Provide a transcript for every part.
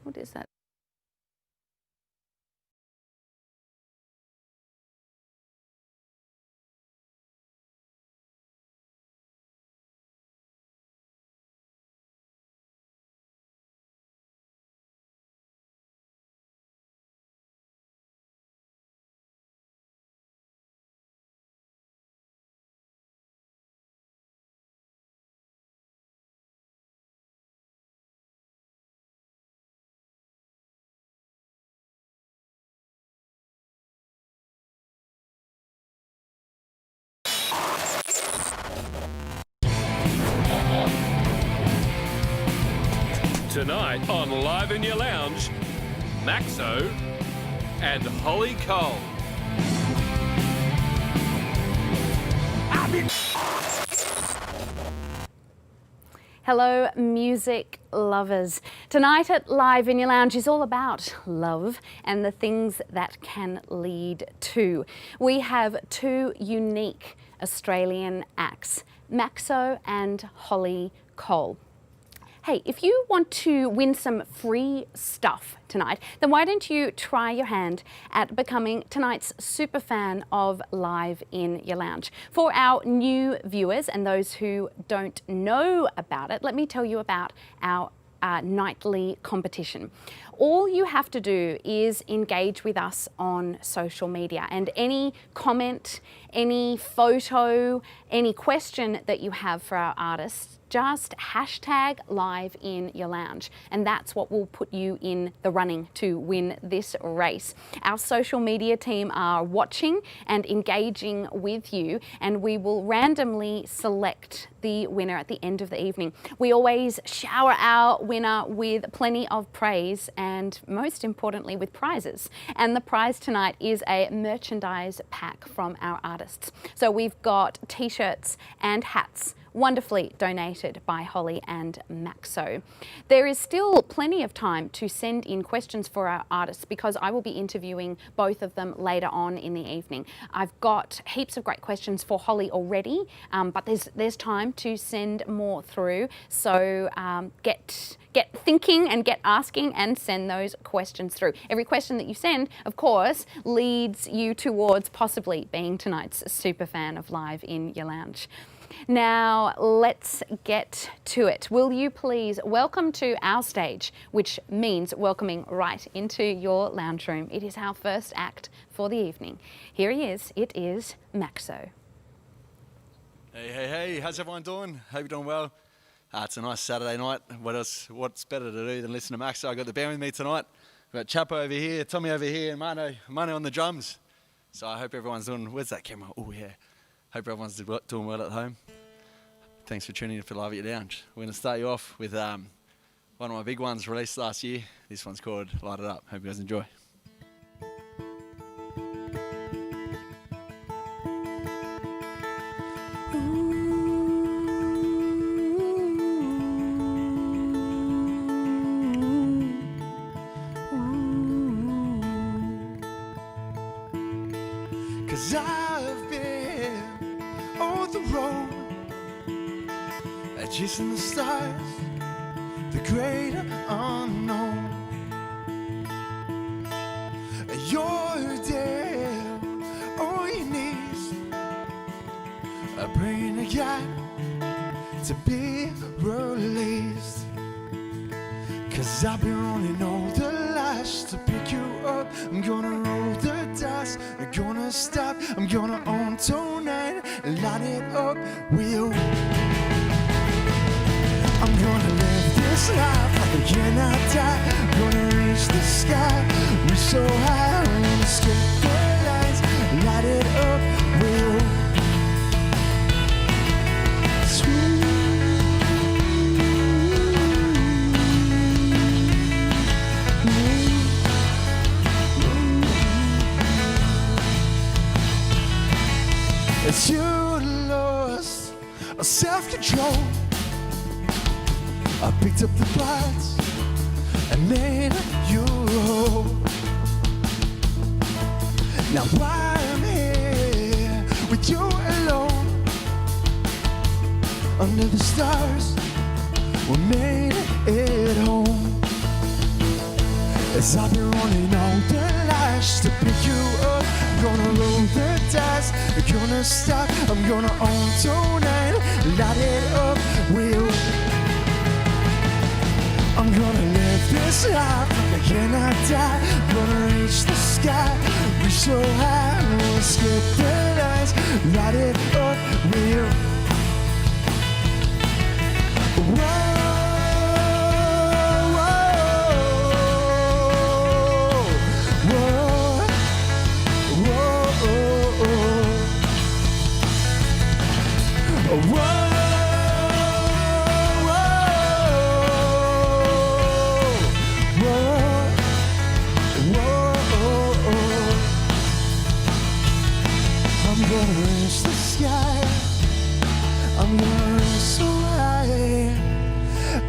What is that? Tonight on Live in Your Lounge, MAXO and Hollie Col. Hello, music lovers. Tonight at Live in Your Lounge is all about love and the things that can lead to. We have two unique Australian acts, MAXO and Hollie Col. Hey, if you want to win some free stuff tonight, then why don't you try your hand at becoming tonight's super fan of Live in Your Lounge. For our new viewers and those who don't know about it, let me tell you about our nightly competition. All you have to do is engage with us on social media, and any comment, any photo, any question that you have for our artists, just hashtag Live in Your Lounge, and that's what will put you in the running to win this race. Our social media team are watching and engaging with you, and we will randomly select the winner at the end of the evening. We always shower our winner with plenty of praise and most importantly with prizes. And the prize tonight is a merchandise pack from our artists. So we've got t-shirts and hats, wonderfully donated by Hollie and MAXO. There is still plenty of time to send in questions for our artists because I will be interviewing both of them later on in the evening. I've got heaps of great questions for Hollie already, but there's time to send more through. So get thinking and get asking and send those questions through. Every question that you send, of course, leads you towards possibly being tonight's super fan of Live in Your Lounge. Now, let's get to it. Will you please welcome to our stage, which means welcoming right into your lounge room. It is our first act for the evening. Here he is. It is MAXO. Hey, how's everyone doing? Hope you're doing well. It's a nice Saturday night. What's better to do than listen to MAXO? I got the band with me tonight. We've got Chapo over here, Tommy over here, and Mano on the drums. So I hope everyone's doing, where's that camera? Oh yeah. Hope everyone's doing well at home. Thanks for tuning in for Live at Your Lounge. We're going to start you off with one of my big ones released last year. This one's called Light It Up. Hope you guys enjoy. Cause I've been on the road, chasing the stars, the greater unknown. You're there on your knees, praying to God to be released. Cause I've been running all the lights to pick you up. I'm gonna roll the dice, I'm gonna stop, I'm gonna own tonight and light it up with you. I'm gonna live this life like I cannot die. I'm gonna reach the sky, reach so high. I'm gonna skip the lights, light it up with you. As you lost self-control, I picked up the parts and made you whole. Now I'm here with you alone, under the stars, we made it home. As I've been running all the lights to pick you up. I'm gonna roll the dice, I'm gonna stop, I'm gonna own tonight, light it up, will. I'm gonna live this life like I cannot die. Gonna reach the sky, reach so high, we'll skip the lights, light it up, will. Whoa. I'm gonna reach the sky. I'm gonna reach so high.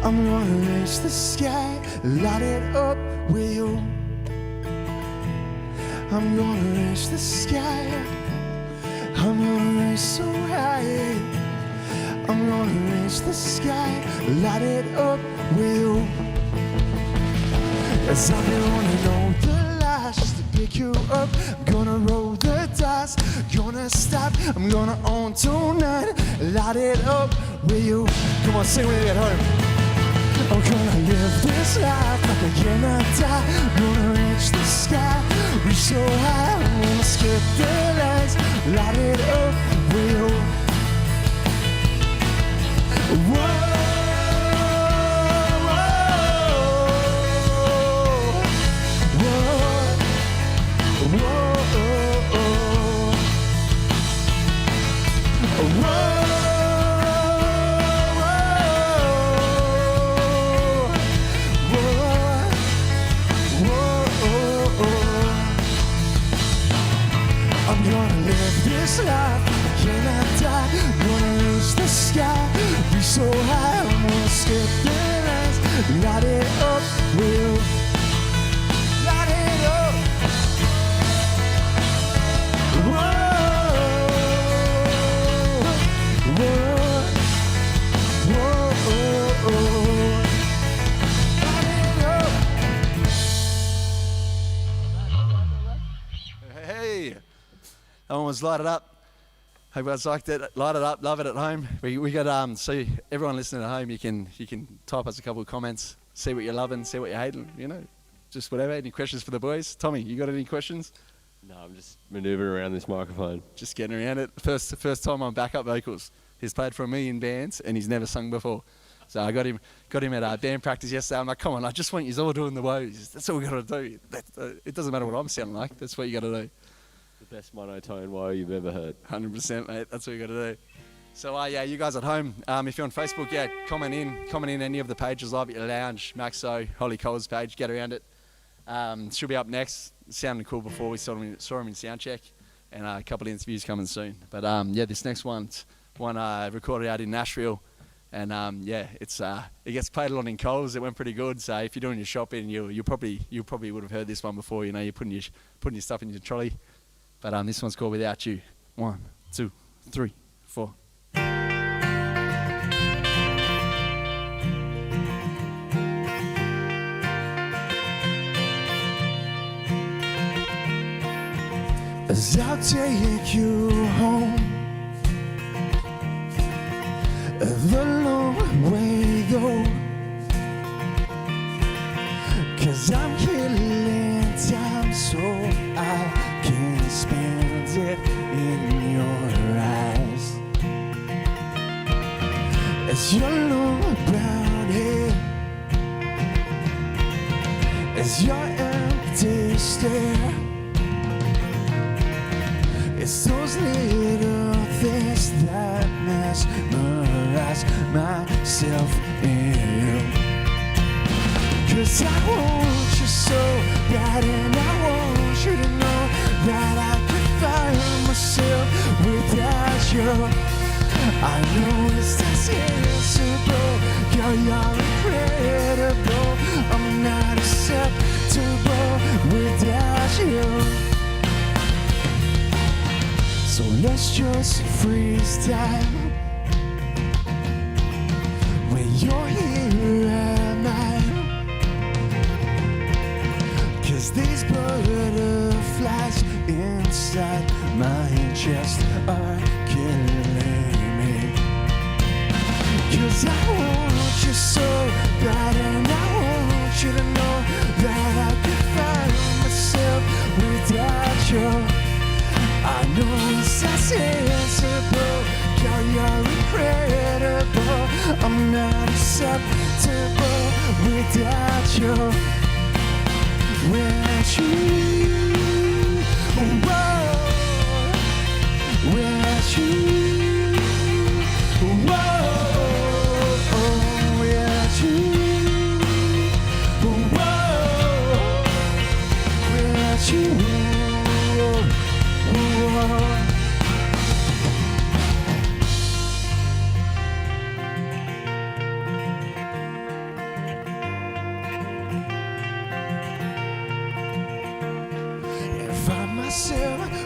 I'm gonna reach the sky, light it up with you. I'm gonna reach the sky. I'm gonna reach so high. I'm gonna reach the sky, light it up with you. As I've been running all the lights to pick you up. I'm gonna roll the dice, gonna stop, I'm gonna own tonight, light it up with you. Come on, sing with me at home. I'm gonna live this life like I cannot die. I'm gonna reach the sky, reach so high, I'm gonna skip the lights, light it up with you. Whoa. I'm gonna live this life, can I die? Gonna reach the sky, be so high, I'm gonna skip the lines, light it up, will light it up. Whoa, whoa, whoa, light it up. Hey, that one was Light It Up. Hope you guys liked it. Light it up, love it at home. We got so everyone listening at home, you can type us a couple of comments, see what you're loving, see what you're hating, you know, just whatever. Any questions for the boys? Tommy, you got any questions? No, I'm just manoeuvring around this microphone. Just getting around it. First time on backup vocals. He's played for 1 million bands and he's never sung before. So I got him at band practice yesterday. I'm like, come on, I just want you all doing the woes. That's all we got to do. It doesn't matter what I'm sounding like. That's what you got to do. The best monotone woe you've ever heard. 100%, mate. That's what you got to do. So yeah, you guys at home, if you're on Facebook, yeah, comment in any of the pages. Live at Your Lounge, Maxo, Hollie Col's page. Get around it. Should be up next. Sounded cool before. We saw him in soundcheck, and a couple of interviews coming soon. But yeah, this next one I recorded out in Nashville, and yeah, it gets played a lot in Coles. It went pretty good. So if you're doing your shopping, you probably would have heard this one before. You know, you're putting your stuff in your trolley. But this one's called Without You. 1, 2, 3, 4. As I'll take you home, the long way though, 'cause I'm killing time so I can spend it in your eyes. As your long brown hair, as your empty stare, it's those little things that mesmerize myself in you. 'Cause I want you so bad, and I want you to know that I could find myself without you. I know it's sensible, girl, you're incredible. I'm not acceptable without you. So let's just freeze time. When you're here am I. bad, and I want you to know that I could find myself without you. I know it's unsensible, girl, you're incredible. I'm not acceptable without you. Without you, whoa. Without you, whoa. Without you, whoa. Without you, whoa.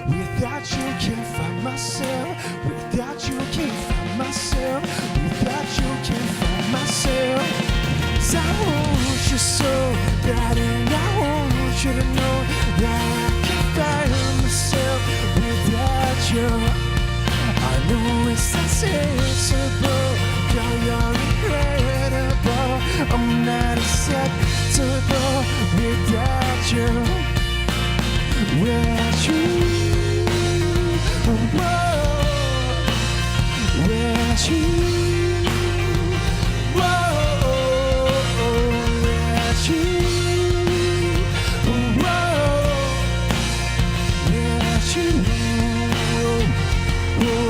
Without you, can't find myself. Without you, can't find myself. Without you, can't find myself. 'Cause I want you so bad, and I want you to know that I can't find myself without you. I know it's unsensible, girl, you're incredible. I'm not acceptable without you. Without you, whoa. Without you, whoa. Without you, whoa. Without you, whoa.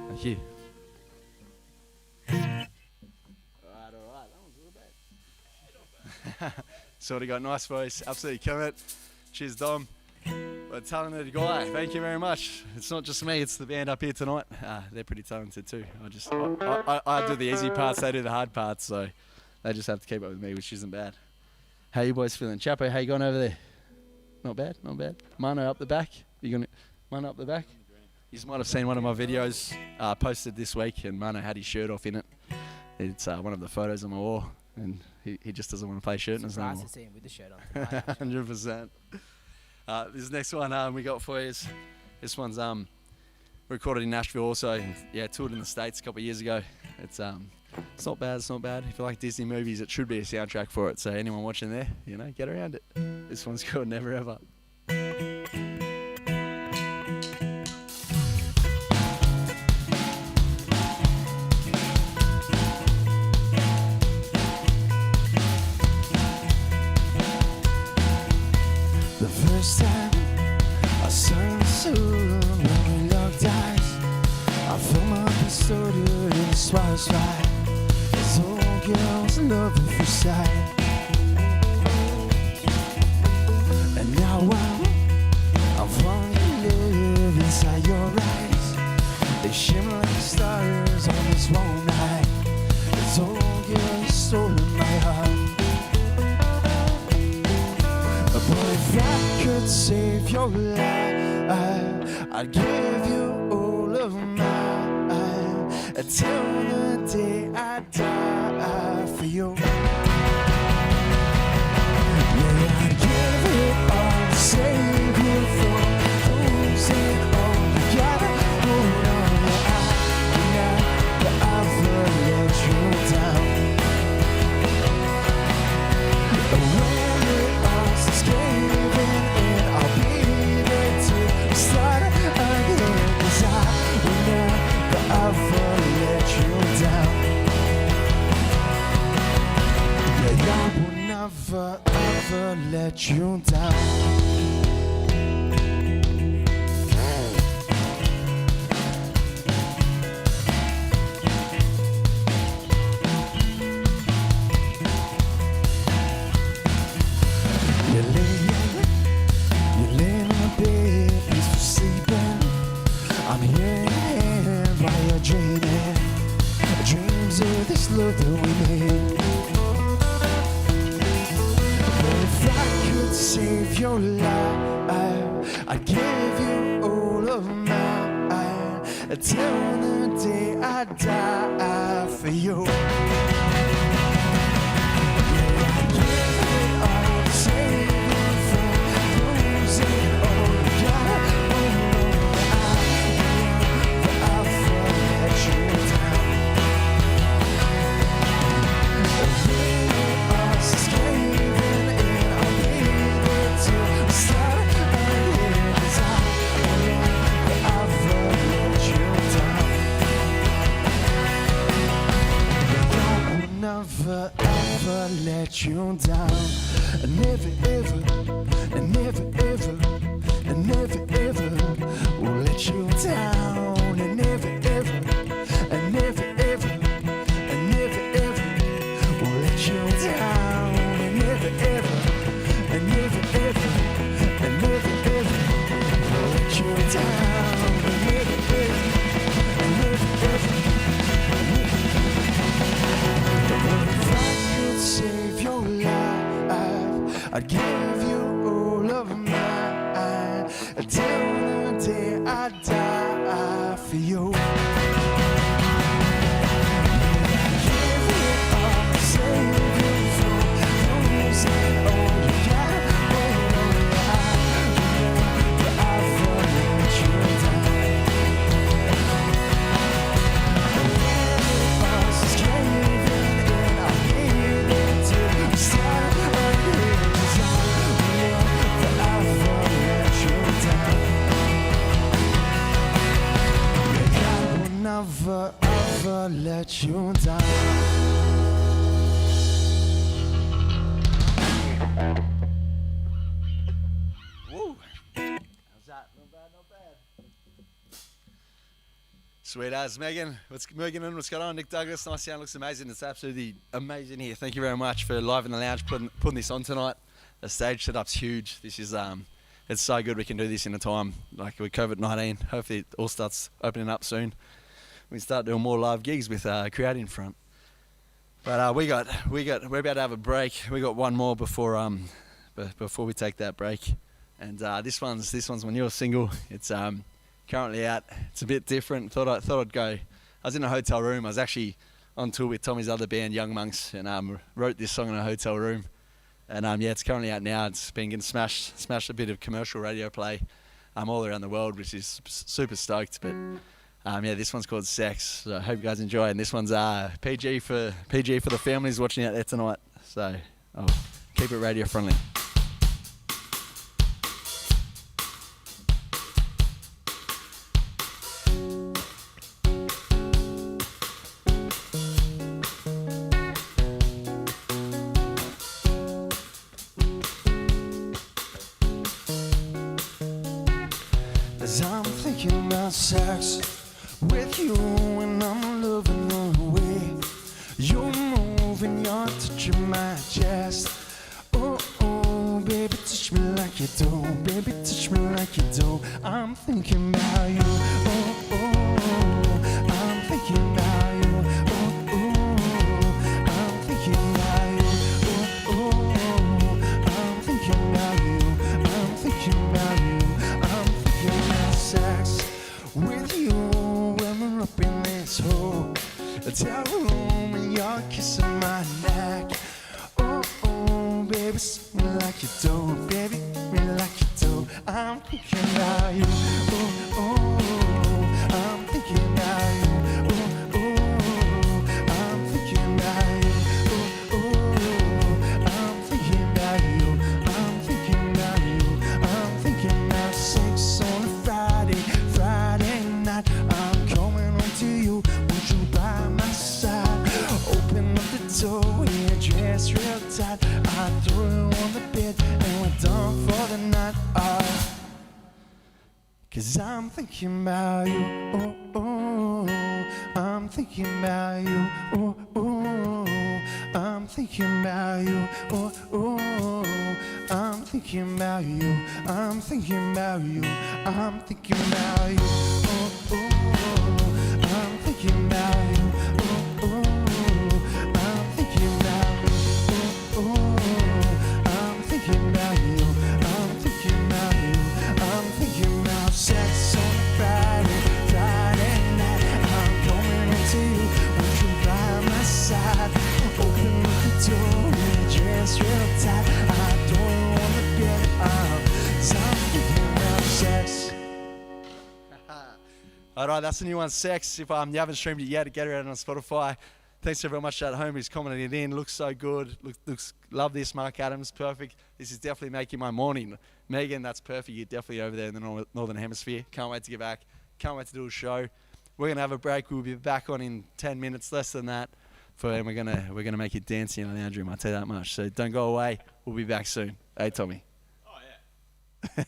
Thank you. Alright, that one's a little bad. Sort of got nice voice, absolutely killing it. Cheers, Dom. What a talented guy. Thank you very much. It's not just me, it's the band up here tonight. They're pretty talented too. I do the easy parts, they do the hard parts, so they just have to keep up with me, which isn't bad. How you boys feeling? Chapo, how you going over there? Not bad, not bad. Mano up the back. You gonna Mano up the back? You might have seen one of my videos posted this week, and Mano had his shirt off in it. It's one of the photos on my wall, and he just doesn't want to play shirtless anymore. Surprised to see him with the shirt on. 100%. This next one we got for you is, this one's recorded in Nashville also, and yeah, toured in the States a couple of years ago. It's not bad, it's not bad. If you like Disney movies, it should be a soundtrack for it, so anyone watching there, you know, get around it. This one's called Never Ever. The first time I sang the song when we locked eyes, I felt my heart started in a swallow stride. As all girls love at first sight. And now I'm falling in love inside your eyes. They shimmer like the stars on this warm night. As all girls stolen my heart. But if I could save your life, I'd give you all of mine till the day I die for you. Yeah, I'd give it all to save you from losing all you gotta hold on. Yeah, I'll never let you down. Never ever let you down. You're laying in a bed, peaceful sleeping. I'm here in your hand right love that we made. Well, if I could save your life, I'd give you all of mine till the day I die for you. Never ever let you down. Never ever, never ever, never ever will let you down. Never ever, never ever, never ever will let you down. Never ever, never ever, never ever will let you down. Never ever, never ever. Save your life, I'd give you all of mine till the day I die for you. Give it up, save you from losing all you got. But I've let you down. Never ever let you down. Woo. How's that? Not bad, not bad. Sweet as. Megan, what's going on? Nick Douglas, nice sound, looks amazing. It's absolutely amazing here. Thank you very much for Live in the Lounge putting this on tonight. The stage setup's huge. This is it's so good we can do this in a time like with COVID-19. Hopefully it all starts opening up soon. We start doing more live gigs with crowd in front. But we're about to have a break. We got one more before we take that break. And this one's my newest single. It's currently out. It's a bit different. Thought I'd go. I was in a hotel room. I was actually on tour with Tommy's other band, Young Monks, and wrote this song in a hotel room. And yeah, it's currently out now. It's been getting smashed a bit of commercial radio play all around the world, which is super stoked. But yeah, this one's called Sex. So I hope you guys enjoy it. And this one's PG for the families watching out there tonight. So keep it radio friendly. As I'm thinking about sex with you and I'm loving the way you're moving, you're touching my chest. Oh, oh, baby, touch me like you do. Baby, touch me like you do. I'm thinking about you. Oh, oh, I'm thinking about you. Oh, oh, I'm thinking about you. Oh, oh, I'm thinking about you. I'm thinking about you. I'm thinking about sex with you when we're up in this hole. Tell room and you're kissing my neck. Oh, oh, baby, see me like you do. Baby, me like you do. I'm thinking about you. Oh, oh, I'm thinking about you. Oh, oh, I'm thinking about you. Oh, oh, I'm thinking about you. I'm thinking about you. I'm thinking about sex on a Friday night. I'm coming home to you. Won't you by my side? Open up the door, yeah, dress real tight. I throw you on the bed and we're done for the night. Cause I'm thinking about you. Oh, oh, I'm thinking about you. Oh, oh, I'm thinking about you. Oh, oh, I'm thinking about you. I'm thinking about you. I'm thinking about you. Oh, oh, I'm thinking about you. Oh, oh, All right, that's the new one, Sex. If you haven't streamed it yet, get it out on Spotify. Thanks very much at home who's commenting it in. Looks so good. Love this, Mark Adams. Perfect. This is definitely making my morning. Megan, that's perfect. You're definitely over there in the Northern Hemisphere. Can't wait to get back. Can't wait to do a show. We're going to have a break. We'll be back on in 10 minutes, less than that. And we're gonna make it dancing in the lounge room, I'll tell you that much. So don't go away. We'll be back soon. Hey, Tommy. Oh, yeah.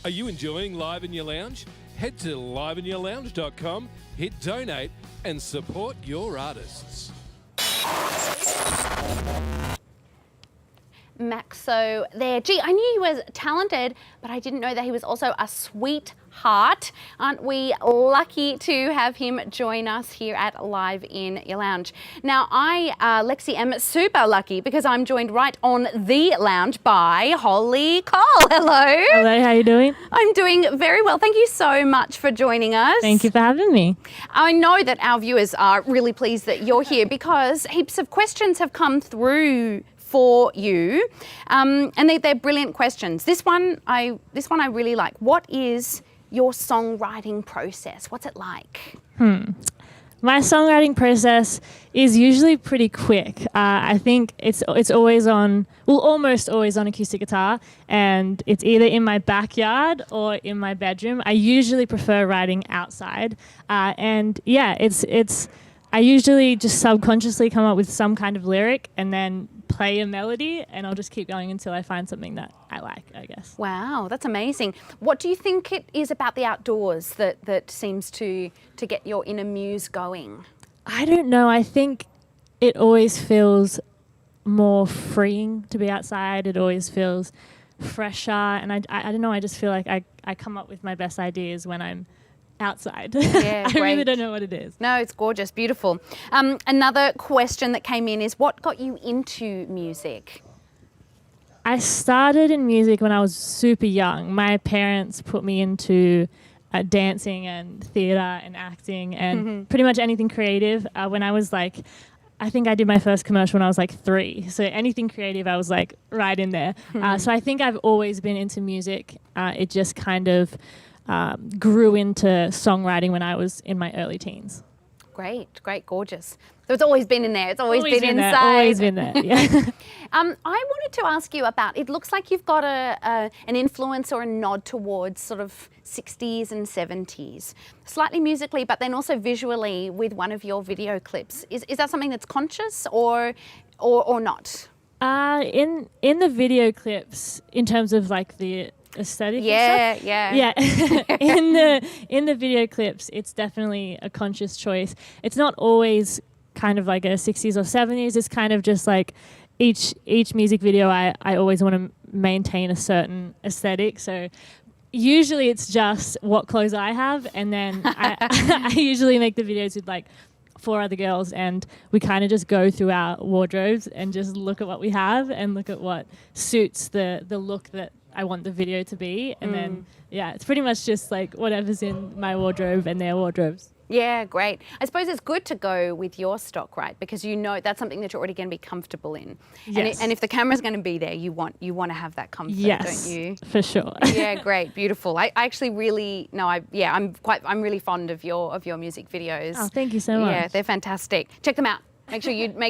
Are you enjoying Live in Your Lounge? Head to liveinyourlounge.com, hit donate, and support your artists. MAXO there. Gee, I knew he was talented, but I didn't know that he was also a sweetheart. Aren't we lucky to have him join us here at Live in Your Lounge? Now, Lexi, am super lucky because I'm joined right on the lounge by Hollie Col. Hello. Hello, how are you doing? I'm doing very well. Thank you so much for joining us. Thank you for having me. I know that our viewers are really pleased that you're here because heaps of questions have come through for you, and they're brilliant questions. This one I really like. What is your songwriting process? What's it like? My songwriting process is usually pretty quick. I think it's always on, well, almost always on acoustic guitar, and it's either in my backyard or in my bedroom. I usually prefer writing outside, and yeah, I usually just subconsciously come up with some kind of lyric and then play a melody, and I'll just keep going until I find something that I like, I guess. Wow, that's amazing. What do you think it is about the outdoors that seems to get your inner muse going? I don't know. I think it always feels more freeing to be outside. It always feels fresher, and I don't know. I just feel like I come up with my best ideas when I'm outside. Yeah, I really don't know what it is. No, it's gorgeous, beautiful. Another question that came in is, what got you into music? I started in music when I was super young. My parents put me into dancing and theatre and acting and pretty much anything creative. When I was like, I think I did my first commercial when I was like 3. So anything creative, I was like right in there. So I think I've always been into music. It just kind of grew into songwriting when I was in my early teens. Great, gorgeous. So it's always been in there. It's always been inside. Always been there. Yeah. I wanted to ask you about. It looks like you've got an influence or a nod towards sort of 60s and 70s, slightly musically, but then also visually with one of your video clips. Is that something that's conscious or not? In the video clips, in terms of like the aesthetic and stuff. Yeah. in the video clips, it's definitely a conscious choice. It's not always kind of like a 60s or 70s. It's kind of just like each music video I always want to maintain a certain aesthetic. So usually it's just what clothes I have, and then I usually make the videos with like 4 other girls, and we kind of just go through our wardrobes and just look at what we have and look at what suits the look that I want the video to be. And then, yeah, it's pretty much just like whatever's in my wardrobe and their wardrobes. Yeah, great. I suppose it's good to go with your stock, right? Because you know that's something that you're already going to be comfortable in. Yes. And if the camera's going to be there, you want to have that comfort, don't you? For sure. Yeah, great, beautiful. I actually really I'm really fond of your music videos. Oh, thank you so much. Yeah, they're fantastic. Check them out. Make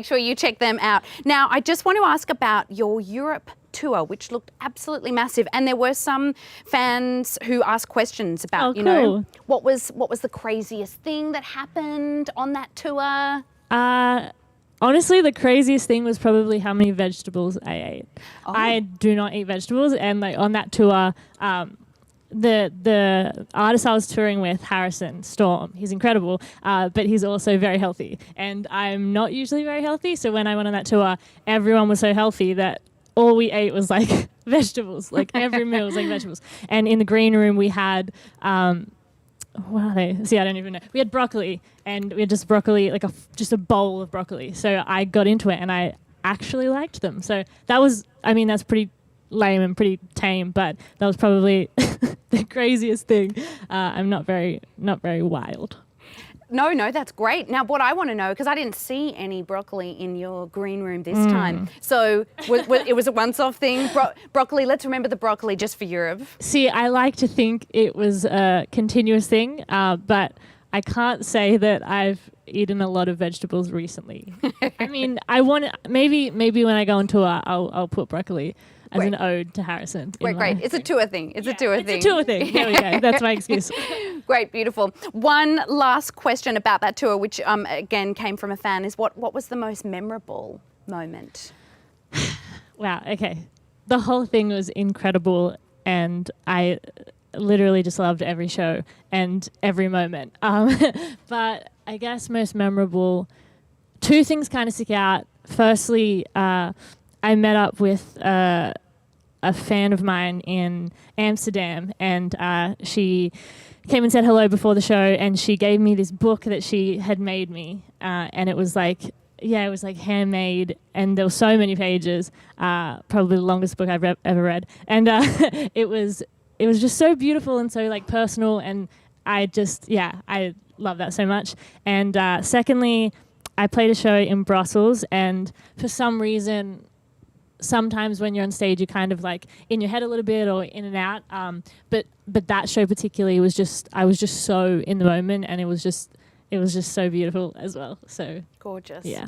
sure you check them out. Now, I just want to ask about your Europe tour, which looked absolutely massive, and there were some fans who asked questions about, you know, what was the craziest thing that happened on that tour? Honestly, the craziest thing was probably how many vegetables I ate. Oh. I do not eat vegetables, and like on that tour, the artist I was touring with, Harrison Storm, he's incredible, but he's also very healthy, and I'm not usually very healthy. So when I went on that tour, everyone was so healthy that all we ate was like vegetables. Like every meal was like vegetables. And in the green room we had what are they? See, I don't even know. We had broccoli, and we had just broccoli, like just a bowl of broccoli. So I got into it, and I actually liked them. So that was, I mean, that's pretty lame and pretty tame, but that was probably the craziest thing. I'm not very wild. No, that's great. Now, what I want to know, because I didn't see any broccoli in your green room this time. So it was a once-off thing. Broccoli, let's remember the broccoli just for Europe. See, I like to think it was a continuous thing, but I can't say that I've eaten a lot of vegetables recently. I mean, I want to, maybe when I go on tour, I'll put broccoli as an ode to Harrison. Great. It's a tour thing. It's a tour thing. It's a tour thing. There we go. That's my excuse. Great, beautiful. One last question about that tour, which again came from a fan, is what was the most memorable moment? Wow, okay. The whole thing was incredible, and I literally just loved every show and every moment. But I guess most memorable, two things kind of stick out. Firstly, I met up with a fan of mine in Amsterdam, and she came and said hello before the show, and she gave me this book that she had made me, and it was like handmade, and there were so many pages, probably the longest book I've ever read, and it was just so beautiful and so like personal, and I love that so much. And secondly, I played a show in Brussels, and for some reason, sometimes when you're on stage, you're kind of like in your head a little bit or in and out. But that show particularly I was just so in the moment, and it was just so beautiful as well. So gorgeous. Yeah.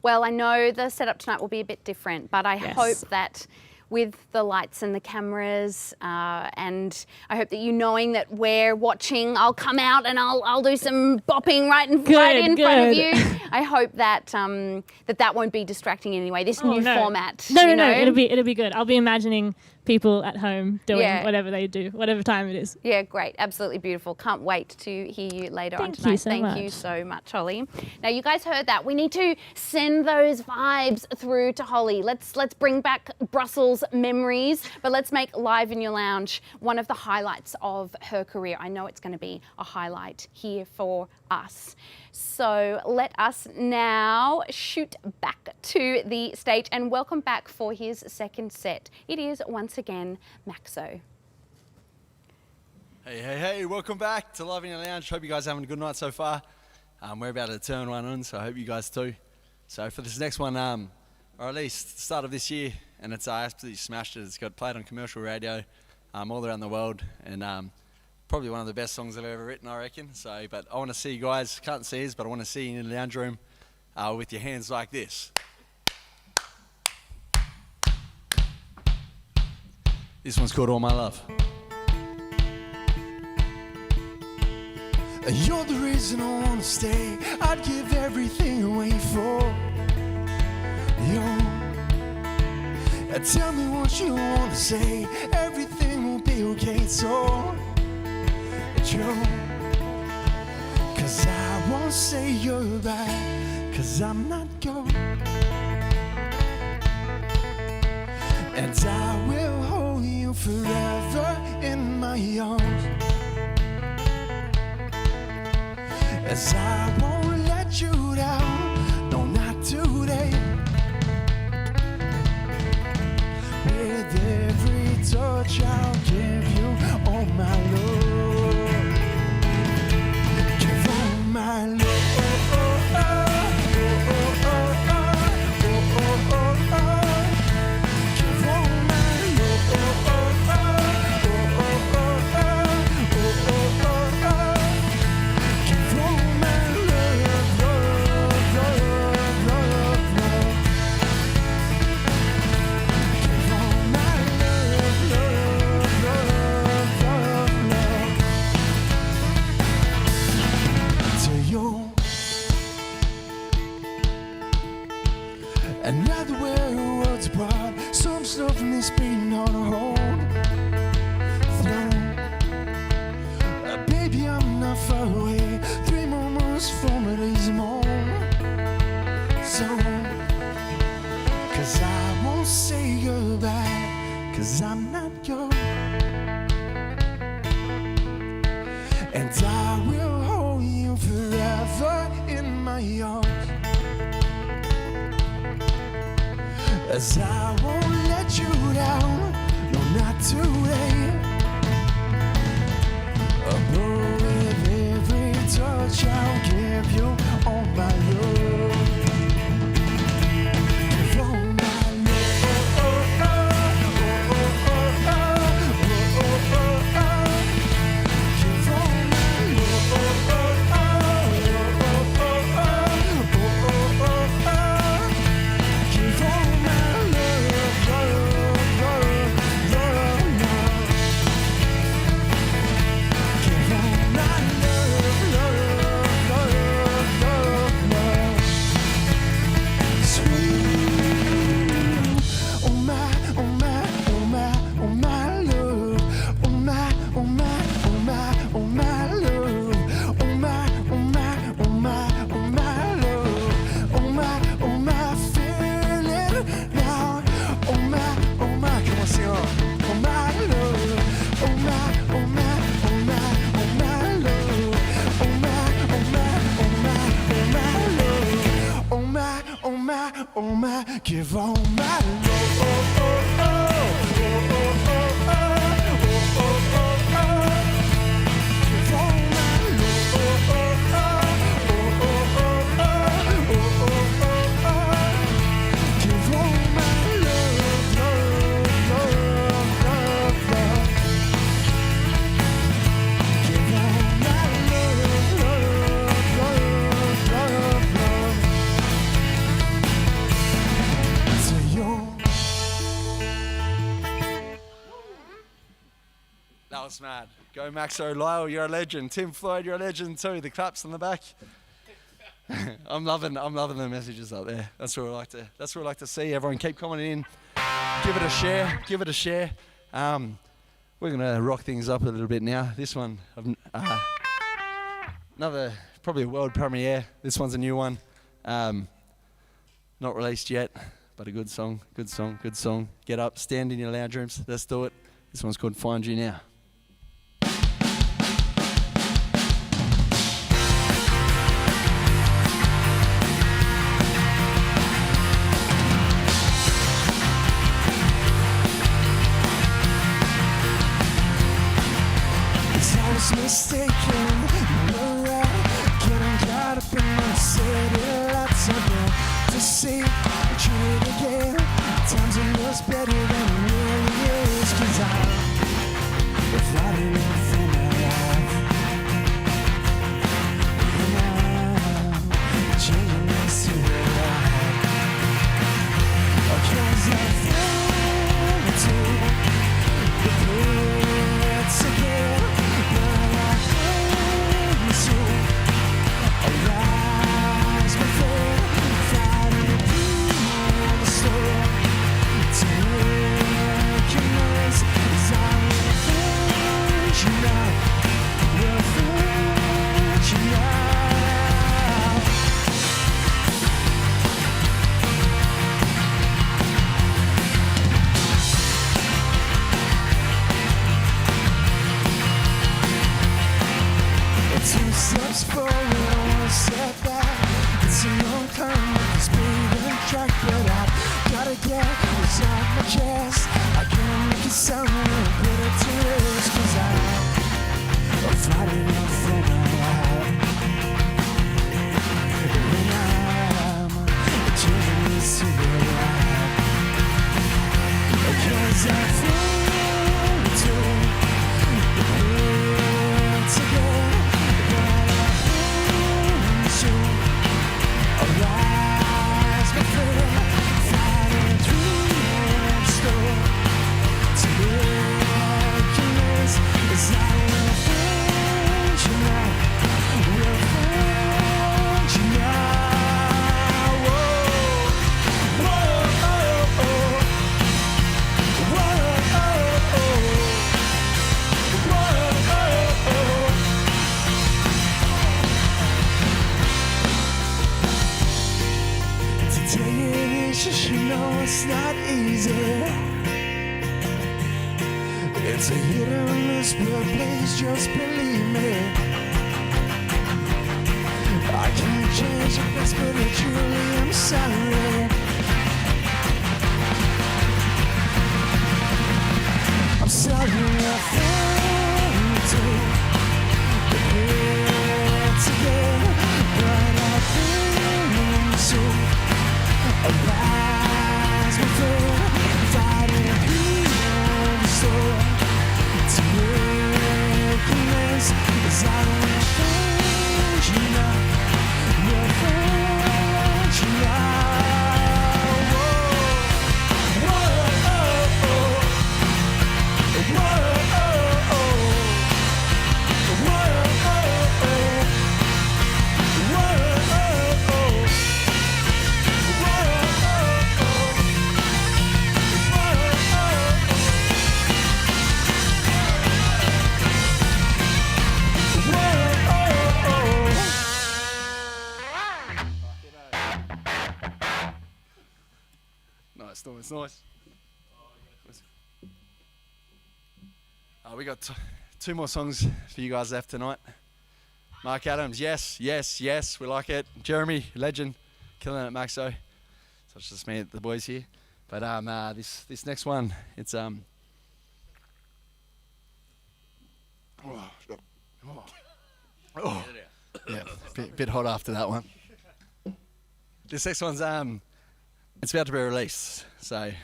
Well, I know the setup tonight will be a bit different, but I hope that with the lights and the cameras, and I hope that you knowing that we're watching, I'll come out and I'll do some bopping right in front of you. I hope that that won't be distracting in any way. This new format. No, it'll be good. I'll be imagining people at home doing whatever they do, whatever time it is. Yeah, great. Absolutely beautiful. Can't wait to hear you later on tonight. Thank you so much, Hollie. Now, you guys heard that. We need to send those vibes through to Hollie. Let's bring back Brussels memories, but let's make Live in Your Lounge one of the highlights of her career. I know it's going to be a highlight here for us. So let us now shoot back to the stage and welcome back for his second set. It is once again MAXO. Hey, welcome back to Live in Your Lounge. Hope you guys are having a good night so far. We're about to turn one on, so I hope you guys too. So for this next one, or at least the start of this year, and it's absolutely smashed it. It's got played on commercial radio all around the world, and probably one of the best songs I've ever written, I reckon. So, but I want to see you guys, can't see us, but I want to see you in the lounge room with your hands like this. This one's called All My Love. You're the reason I wanna stay. I'd give everything away for you. Tell me what you wanna say. Everything will be okay, so true. 'Cause I won't say you're right, 'cause I'm not good. And I will hold you forever in my arms, as I won't let you down, no, not today. With every touch I'll give you all my love. Give all my love. Another way worlds apart, some stuff in this being on a hold. Baby, I'm not far away. 3 more months, 4 more days more. So, 'cause I won't say goodbye, 'cause I'm not yours. And I yours, as I won't let you down, no, not today. But with every touch I'll give you all my love. Give all my give all my That was mad. Go Maxo. Lyle, you're a legend. Tim Floyd, you're a legend too. The claps on the back. I'm loving the messages up there. That's what we like to see. Everyone keep commenting in. Give it a share. We're gonna rock things up a little bit now. This one, another probably a world premiere. This one's a new one. Not released yet, but a good song. Get up, stand in your lounge rooms. Let's do it. This one's called Find You Now. Mistaken, you were right. Getting caught up in my city lights. I'm going to see you treat it again. Times are much better than it really is. 'Cause I'm fighting for my life, and I'm changing this to the light. 'Cause I fell into the pits again. Steps forward, one step back. It's a long time with this beating track, but I gotta get this off my chest. I can't make it sound and put it to rest. 'Cause I'm fighting up for my life, and I'm changing this to the light. 'Cause I flew to the pits again. Arise, my friend, flying through the storm. To recognize as I will find you now. Will find you now. Whoa, whoa, oh, oh. Whoa, oh, oh. Whoa, oh, oh. You know it's not easy. It's a hit and miss, but please just believe me. I can't change your best, but I truly am sorry. I'm sorry I failed to prepare today, but I've been so arise within, fighting through the storm to make amends, 'cause I don't think you know, you think you know. Nice. We got two more songs for you guys left tonight. Mark Adams, yes, we like it. Jeremy, legend, killing it at MAXO. So it's just me and the boys here. But this next one, it's yeah, bit hot after that one. This next one's it's about to be released, so I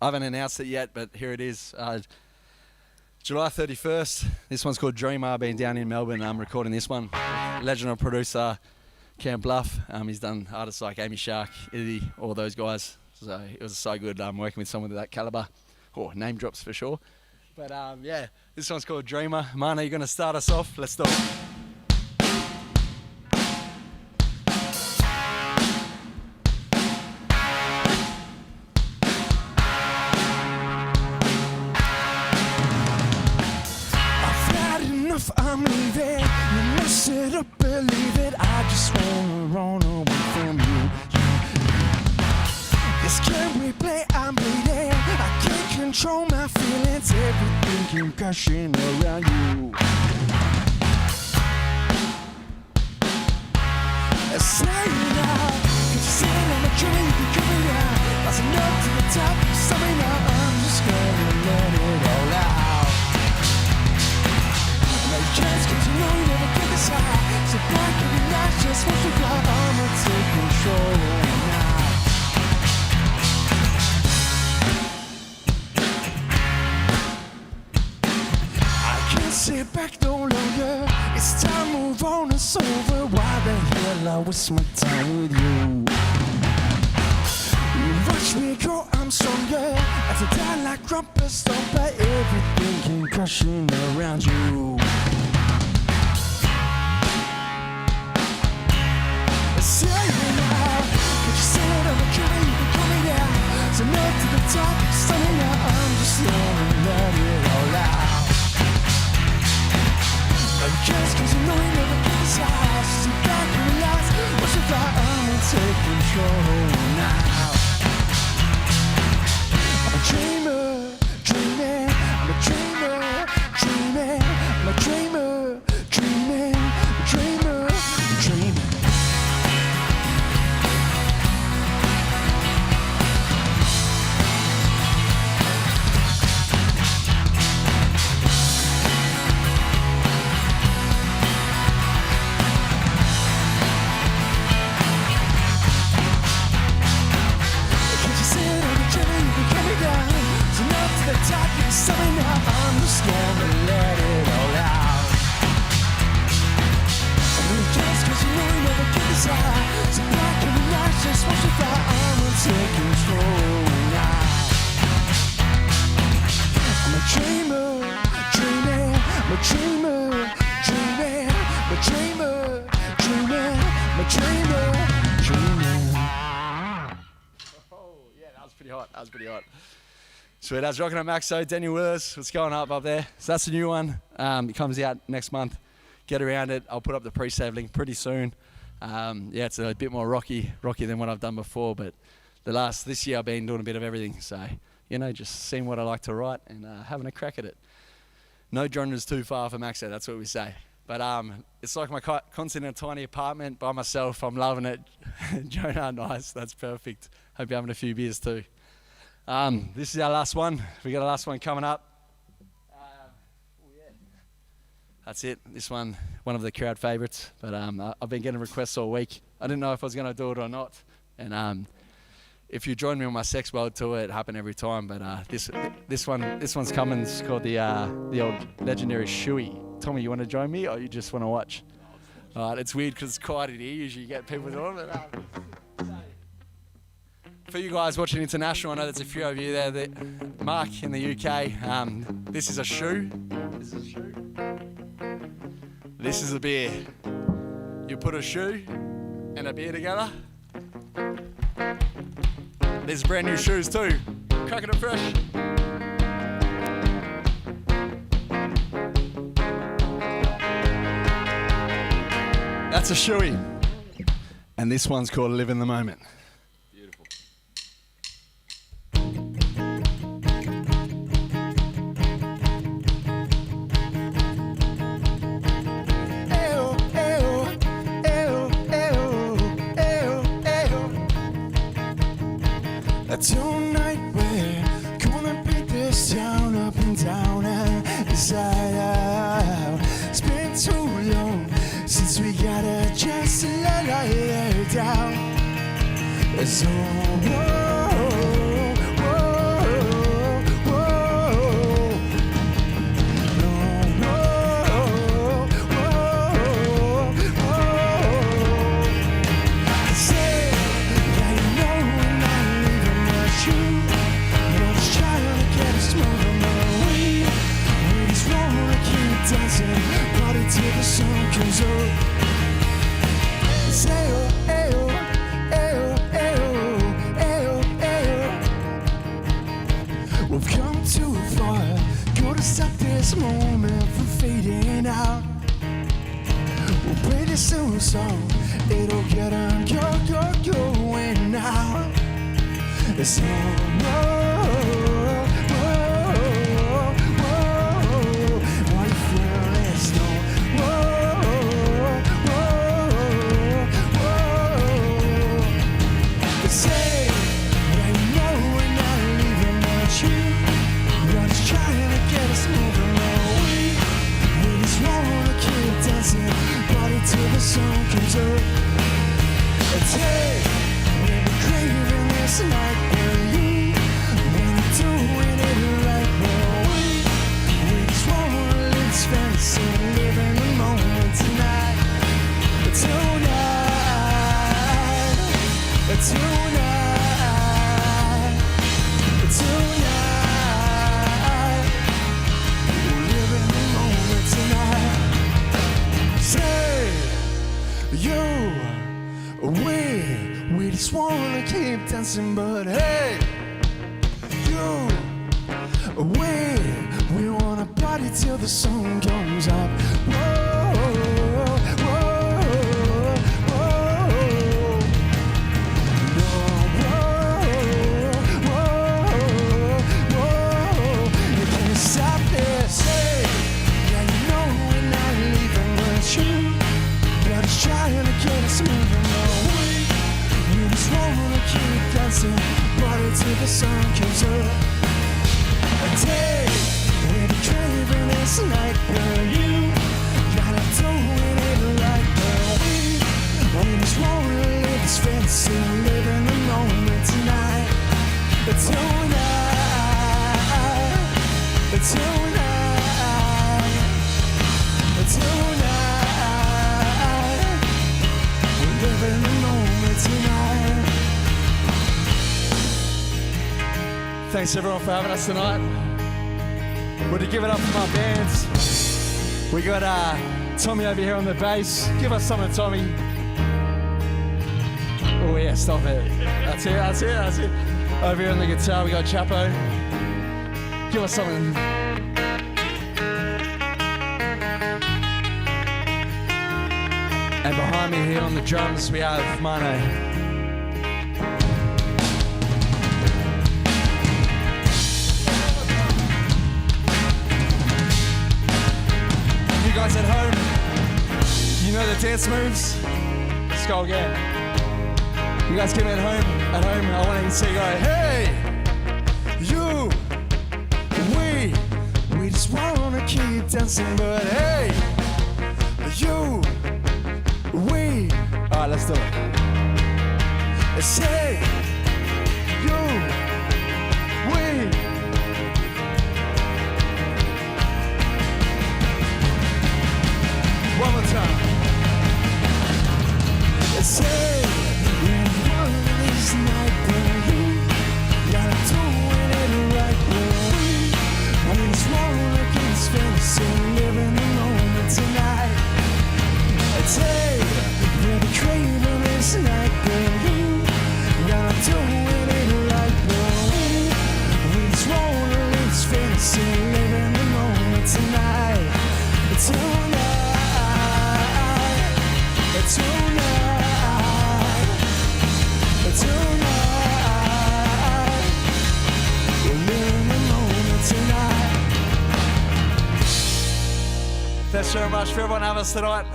haven't announced it yet, but here it is. July 31st. This one's called Dreamer. I've been down in Melbourne recording this one. Legendary producer Cam Bluff. He's done artists like Amy Shark, Izzy, all those guys. So it was so good working with someone of that caliber. Name drops for sure. But yeah, this one's called Dreamer. Mana, you're going to start us off? Let's do it. I'm leaving, you must it up, believe it. I just wanna run away from you. This can't replay, I'm bleeding. I can't control my feelings, everything came crashing around you. Saying out, could you see it on my journey, you can come out. Rising up to the top, somehow I'm just gonna let it all out. Chance, 'cause you know you never get this high. So back in your life, just once you fly, I'ma take control now. I can't sit back no longer. It's time to move on, it's over. Why the hell I waste my time with you? You watch me grow, I'm stronger. As I die like Grumper Stomper, everything came crashing around you. Saying out, could you see it on the journey, you can pull me down. So up to the top, standing out, I'm just gonna let it all out. No chance, 'cause you know you never get this high. So sit back and relax, watch it fly, I'ma take control now. I'm a dreamer, dreaming, I'm a dreamer, dreaming, I'm a dreamer, dreaming, dreamer, dreaming. That was pretty hot. Sweet, I was rocking at MAXO, Daniel Willis, what's going up there? So that's a new one. It comes out next month. Get around it. I'll put up the pre-save link pretty soon. Yeah, it's a bit more rocky than what I've done before, but this year I've been doing a bit of everything. So, just seeing what I like to write and having a crack at it. No genre's too far for MAXO, that's what we say. But it's like my constant in a tiny apartment by myself. I'm loving it. Jonah, nice. That's perfect. Hope you're having a few beers too. This is our last one. We got a last one coming up. That's it. This one of the crowd favourites. But I've been getting requests all week. I didn't know if I was going to do it or not. And if you join me on my Sex World tour, it happened every time. But this one's coming. It's called the old legendary Shoey. Tommy, you want to join me, or you just want to watch? All right. It's weird because it's quiet in here. Usually you get people doing it. For you guys watching international, I know there's a few of you there. Mark in the UK. This is a shoe. This is a beer. You put a shoe and a beer together. There's brand new shoes too. Cracking it fresh. That's a shoey. And this one's called Live in the Moment. Beautiful. Tonight we're gonna beat this town up and down and inside out. It's been too long since we got a chance to let our hair down. So till the sun comes up. Say oh, ayo, ayo, ayo, ayo, ayo. We've come too far, gotta stop this moment from fading out. We'll play this soon song, it'll get on going now. It's till the sun comes up. Hey, we've been craving this like you. We're doing it right now. We just wanna live this fantasy, live in the moment tonight. Tonight. We'll live in the moment tonight. Say, we just wanna keep dancing, but hey, we wanna party till the sun comes up. Whoa, whoa, whoa, no, whoa, you can't stop this. Hey, yeah, you know we're not leaving, but you're just trying to get us moving. We just wanna keep dancing, party till the sun comes up. Hey, we've been craving this night, girl. You gotta do it right, girl. We just wanna live this fantasy, live in the moment tonight. Tonight, we live in the moment tonight. Thanks everyone for having us tonight. Would you give it up for my bands? We got Tommy over here on the bass. Give us something, Tommy. Oh yeah, stop it. That's it. Over here on the guitar, we got Chapo. Give us something. And behind me here on the drums, we have Mano. Guys at home, know the dance moves? Let's go again. You guys keep me at home. I want to say, go, hey, you, we just want to keep dancing, but hey, you, we. All right, let's do it. Let's say, you, we. One more time. Let's say, one of these nights, gotta do it right, boy. I just wanna keep fantasy, living the moment tonight. Let's say, we're the craving this night, boy. Gotta do it right, boy. We just wanna live this fantasy, living the moment tonight. Tonight. Thanks very much for everyone having us tonight.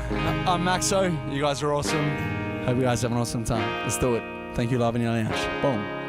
I'm MAXO. You guys are awesome. Hope you guys have an awesome time. Let's do it. Thank you, Live in Your Lounge. Boom.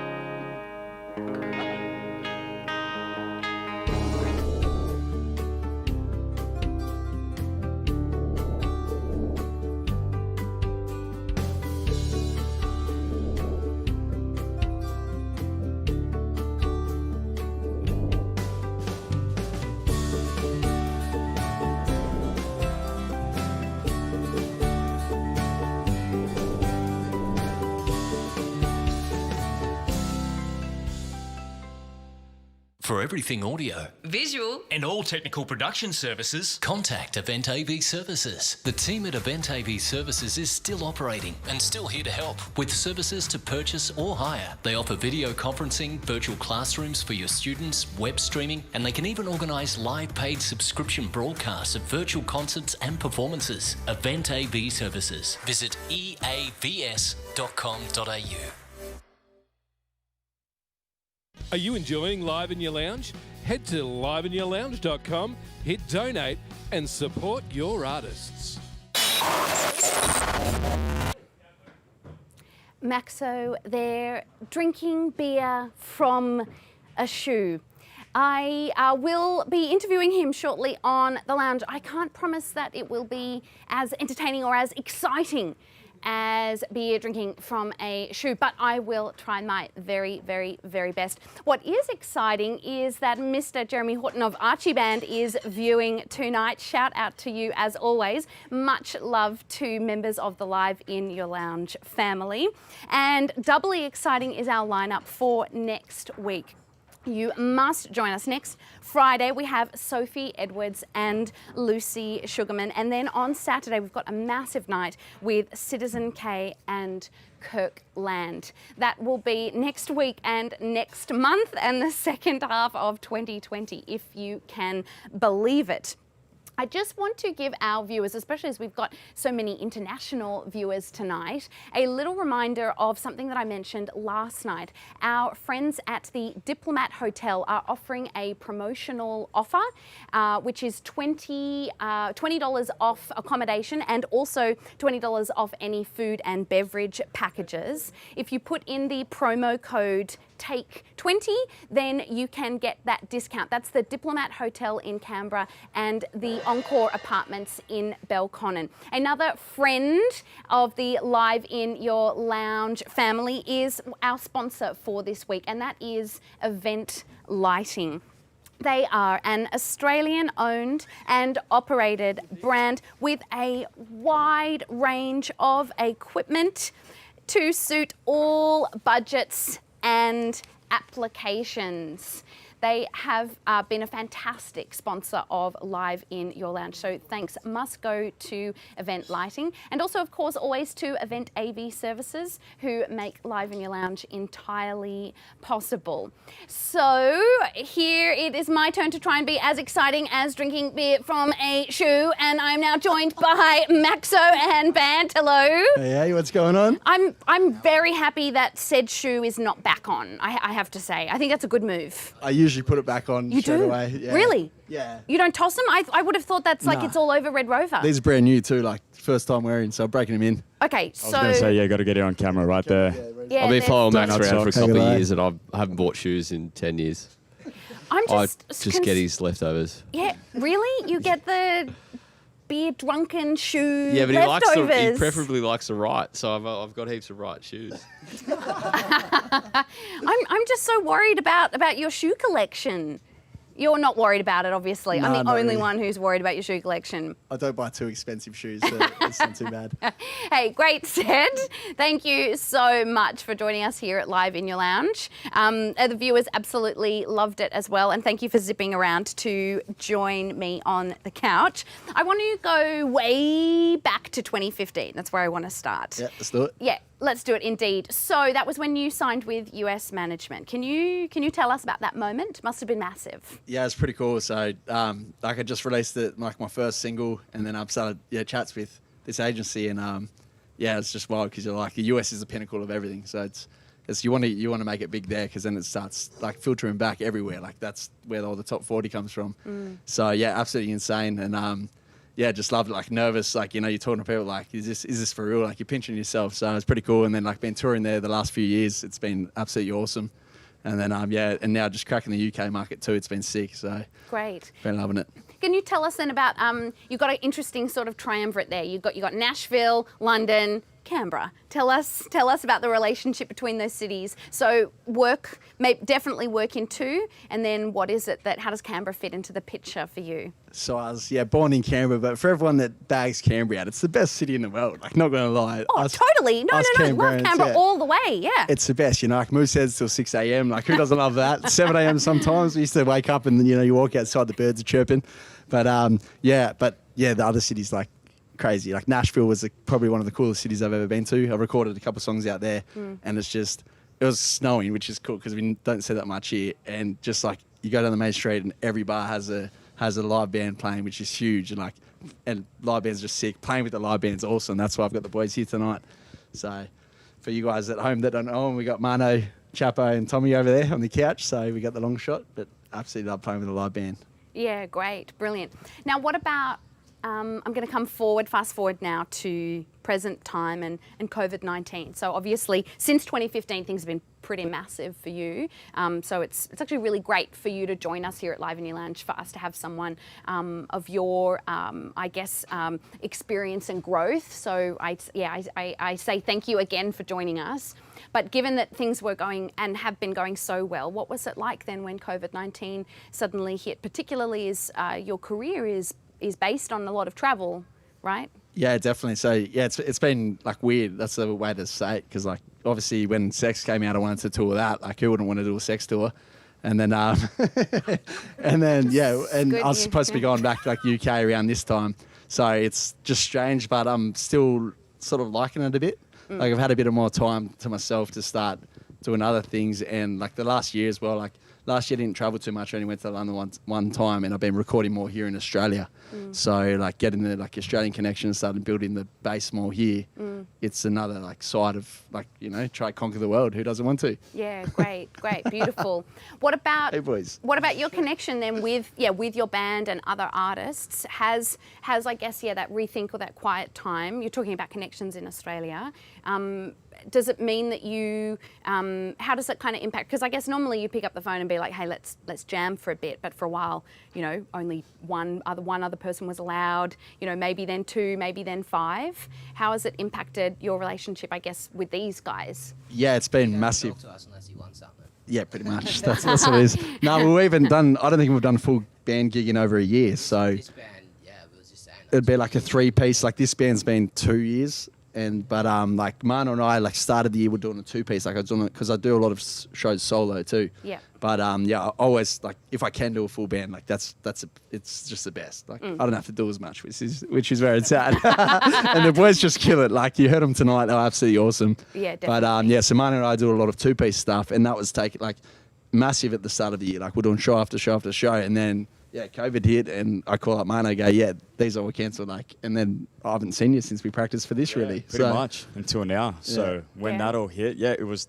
For everything audio, visual, and all technical production services, contact Event AV Services. The team at Event AV Services is still operating and still here to help with services to purchase or hire. They offer video conferencing, virtual classrooms for your students, web streaming, and they can even organise live paid subscription broadcasts of virtual concerts and performances. Event AV Services. Visit eavs.com.au. Are you enjoying Live in Your Lounge? Head to liveinyourlounge.com, hit donate and support your artists. MAXO there, drinking beer from a shoe. I will be interviewing him shortly on The Lounge. I can't promise that it will be as entertaining or as exciting as beer drinking from a shoe, but I will try my very, very, very best. What is exciting is that Mr. Jeremy Horton of Archie Band is viewing tonight. Shout out to you as always. Much love to members of the Live in Your Lounge family. And doubly exciting is our lineup for next week. You must join us next Friday. We have Sophie Edwards and Lucy Sugarman. And then on Saturday, we've got a massive night with Citizen K and Kirkland. That will be next week and next month and the second half of 2020, if you can believe it. I just want to give our viewers, especially as we've got so many international viewers tonight, a little reminder of something that I mentioned last night. Our friends at the Diplomat Hotel are offering a promotional offer, which is $20 off accommodation and also $20 off any food and beverage packages. If you put in the promo code TAKE20, then you can get that discount. That's the Diplomat Hotel in Canberra and the Encore Apartments in Belconnen. Another friend of the Live in Your Lounge family is our sponsor for this week, and that is Event Lighting. They are an Australian-owned and operated brand with a wide range of equipment to suit all budgets and applications. They have been a fantastic sponsor of Live in Your Lounge, so thanks must go to Event Lighting, and also of course always to Event AV Services, who make Live in Your Lounge entirely possible. So here it is my turn to try and be as exciting as drinking beer from a shoe, and I'm now joined by MAXO and Band. Hello. Hey, what's going on? I'm very happy that said shoe is not back on, I have to say. I think that's a good move. I usually usually put it back on You straight do? away. Yeah. Really? Yeah. You don't toss them? I would have thought that's like Nah. it's all over Red Rover. These are brand new too, like first time wearing, so I'm breaking them in. Okay, I was so going to say, yeah, got to get it on camera right there. yeah, I've been they're- following Max Donut around for a socks. couple Take it of away. years, and I haven't bought shoes in 10 years. I'm I just just get his leftovers. Yeah, really? You get the beer drunken shoe Yeah, but he leftovers? preferably likes to write, so I've got heaps of right shoes. I'm just so worried about your shoe collection. You're not worried about it, obviously. No, I'm the not only really. one who's worried about your shoe collection. I don't buy too expensive shoes, so it's not too bad. Hey, great set. Thank you so much for joining us here at Live in Your Lounge. The viewers absolutely loved it as well, and thank you for zipping around to join me on the couch. I want to go way back to 2015. That's where I want to start. Yeah, let's do it. Yeah, let's do it indeed. So that was when you signed with US management. Can you tell us about that moment? Must have been massive. Yeah, it's pretty cool. So, like, I just released like my first single, and then I've started chats with this agency, and yeah, it's just wild because you're like the US is the pinnacle of everything. So it's you want to make it big there because then it starts like filtering back everywhere. Like that's where all the top 40 comes from. So yeah, absolutely insane, and yeah, just loved it. Like nervous, like you're talking to people like, is this for real? Like you're pinching yourself. So it's pretty cool. And then like been touring there the last few years. It's been absolutely awesome. And then yeah, and now just cracking the UK market too. It's been sick. So Great. been loving it. Can you tell us then about you've got an interesting sort of triumvirate there. You got Nashville, London, Canberra. Tell us about the relationship between those cities. So definitely work in two, and then how does Canberra fit into the picture for you? So I was born in Canberra, but for everyone that bags Canberra out, it's the best city in the world. Like not gonna lie. Oh, totally. No. Love Canberra all the way. Yeah. It's the best, like Moosehead's till 6 a.m. Like who doesn't love that? 7 a.m. sometimes we used to wake up and you walk outside, the birds are chirping. But the other cities like crazy. Like Nashville was probably one of the coolest cities I've ever been to. I recorded a couple of songs out there, and it was snowing, which is cool because we don't see that much here. And just like you go down the main street and every bar has a live band playing, which is huge. And live bands are just sick. Playing with the live band's awesome. That's why I've got the boys here tonight. So for you guys at home that don't know, we got Mano, Chapo, and Tommy over there on the couch. So we got the long shot, but absolutely love playing with a live band. Yeah, great, brilliant. Now, what about? I'm going to fast forward now to present time and COVID-19. So obviously, since 2015, things have been pretty massive for you. So it's actually really great for you to join us here at Live in Your Lounge, for us to have someone of your, experience and growth. So I say thank you again for joining us. But given that things were going and have been going so well, what was it like then when COVID-19 suddenly hit, particularly as your career is based on a lot of travel, right? Yeah, definitely. So yeah, it's been like weird. That's the way to say it, because like obviously when Sex came out, I wanted to tour that. Like who wouldn't want to do a Sex tour? And then and I was supposed to be going back to like UK around this time. So it's just strange, but I'm still sort of liking it a bit. Like I've had a bit of more time to myself to start doing other things, and like the last year as well. Like last year I didn't travel too much. I only went to London one time, and I've been recording more here in Australia. So like getting the like Australian connection and starting building the base more here. It's another like side of like try conquer the world. Who doesn't want to? Yeah, great, beautiful. What about Hey boys. What about your connection then with your band and other artists? Has I guess that rethink or that quiet time? You're talking about connections in Australia. Does it mean that you? How does that kind of impact? Because I guess normally you pick up the phone and be like, "Hey, let's jam for a bit." But for a while, only one other person was allowed. Maybe then 2, maybe then 5. How has it impacted your relationship, I guess, with these guys? Yeah, it's been massive. Talk to us unless you want something. Yeah, pretty much. That's what it is. No, we've even done. I don't think we've done a full band gig in over a year. So This band, we was just saying. it'd be like a 3-piece. Like this band's been 2 years. But like Mano and I like started the year with doing a 2-piece. Like I was doing it because I do a lot of shows solo too. Yeah. But I always like if I can do a full band, like it's just the best. Like I don't have to do as much, which is where it's at. And the boys just kill it. Like you heard them tonight, they're absolutely awesome. Yeah, definitely. But so Mano and I do a lot of 2-piece stuff, and that was taken like massive at the start of the year. Like we're doing show after show after show, and then. Yeah, COVID hit, and I call up Mano, go, these all were cancelled. Like, and then I haven't seen you since we practiced for this, really. Pretty much until now. So when that all hit, it was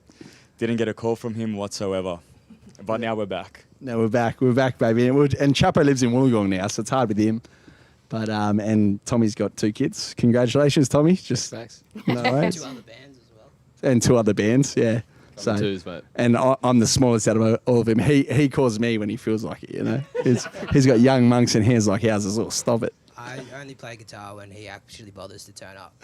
didn't get a call from him whatsoever. But now we're back. No, we're back. We're back, baby. And Chapo lives in Wollongong now, so it's hard with him. But and Tommy's got 2 kids. Congratulations, Tommy. Just Thanks. no worries. 2 other bands as well. And 2 other bands, yeah. So, twos, mate. And I'm the smallest out of all of them. He calls me when he feels like it, you know. He's got young monks and hands like ours as well. Stop it. I only play guitar when he actually bothers to turn up.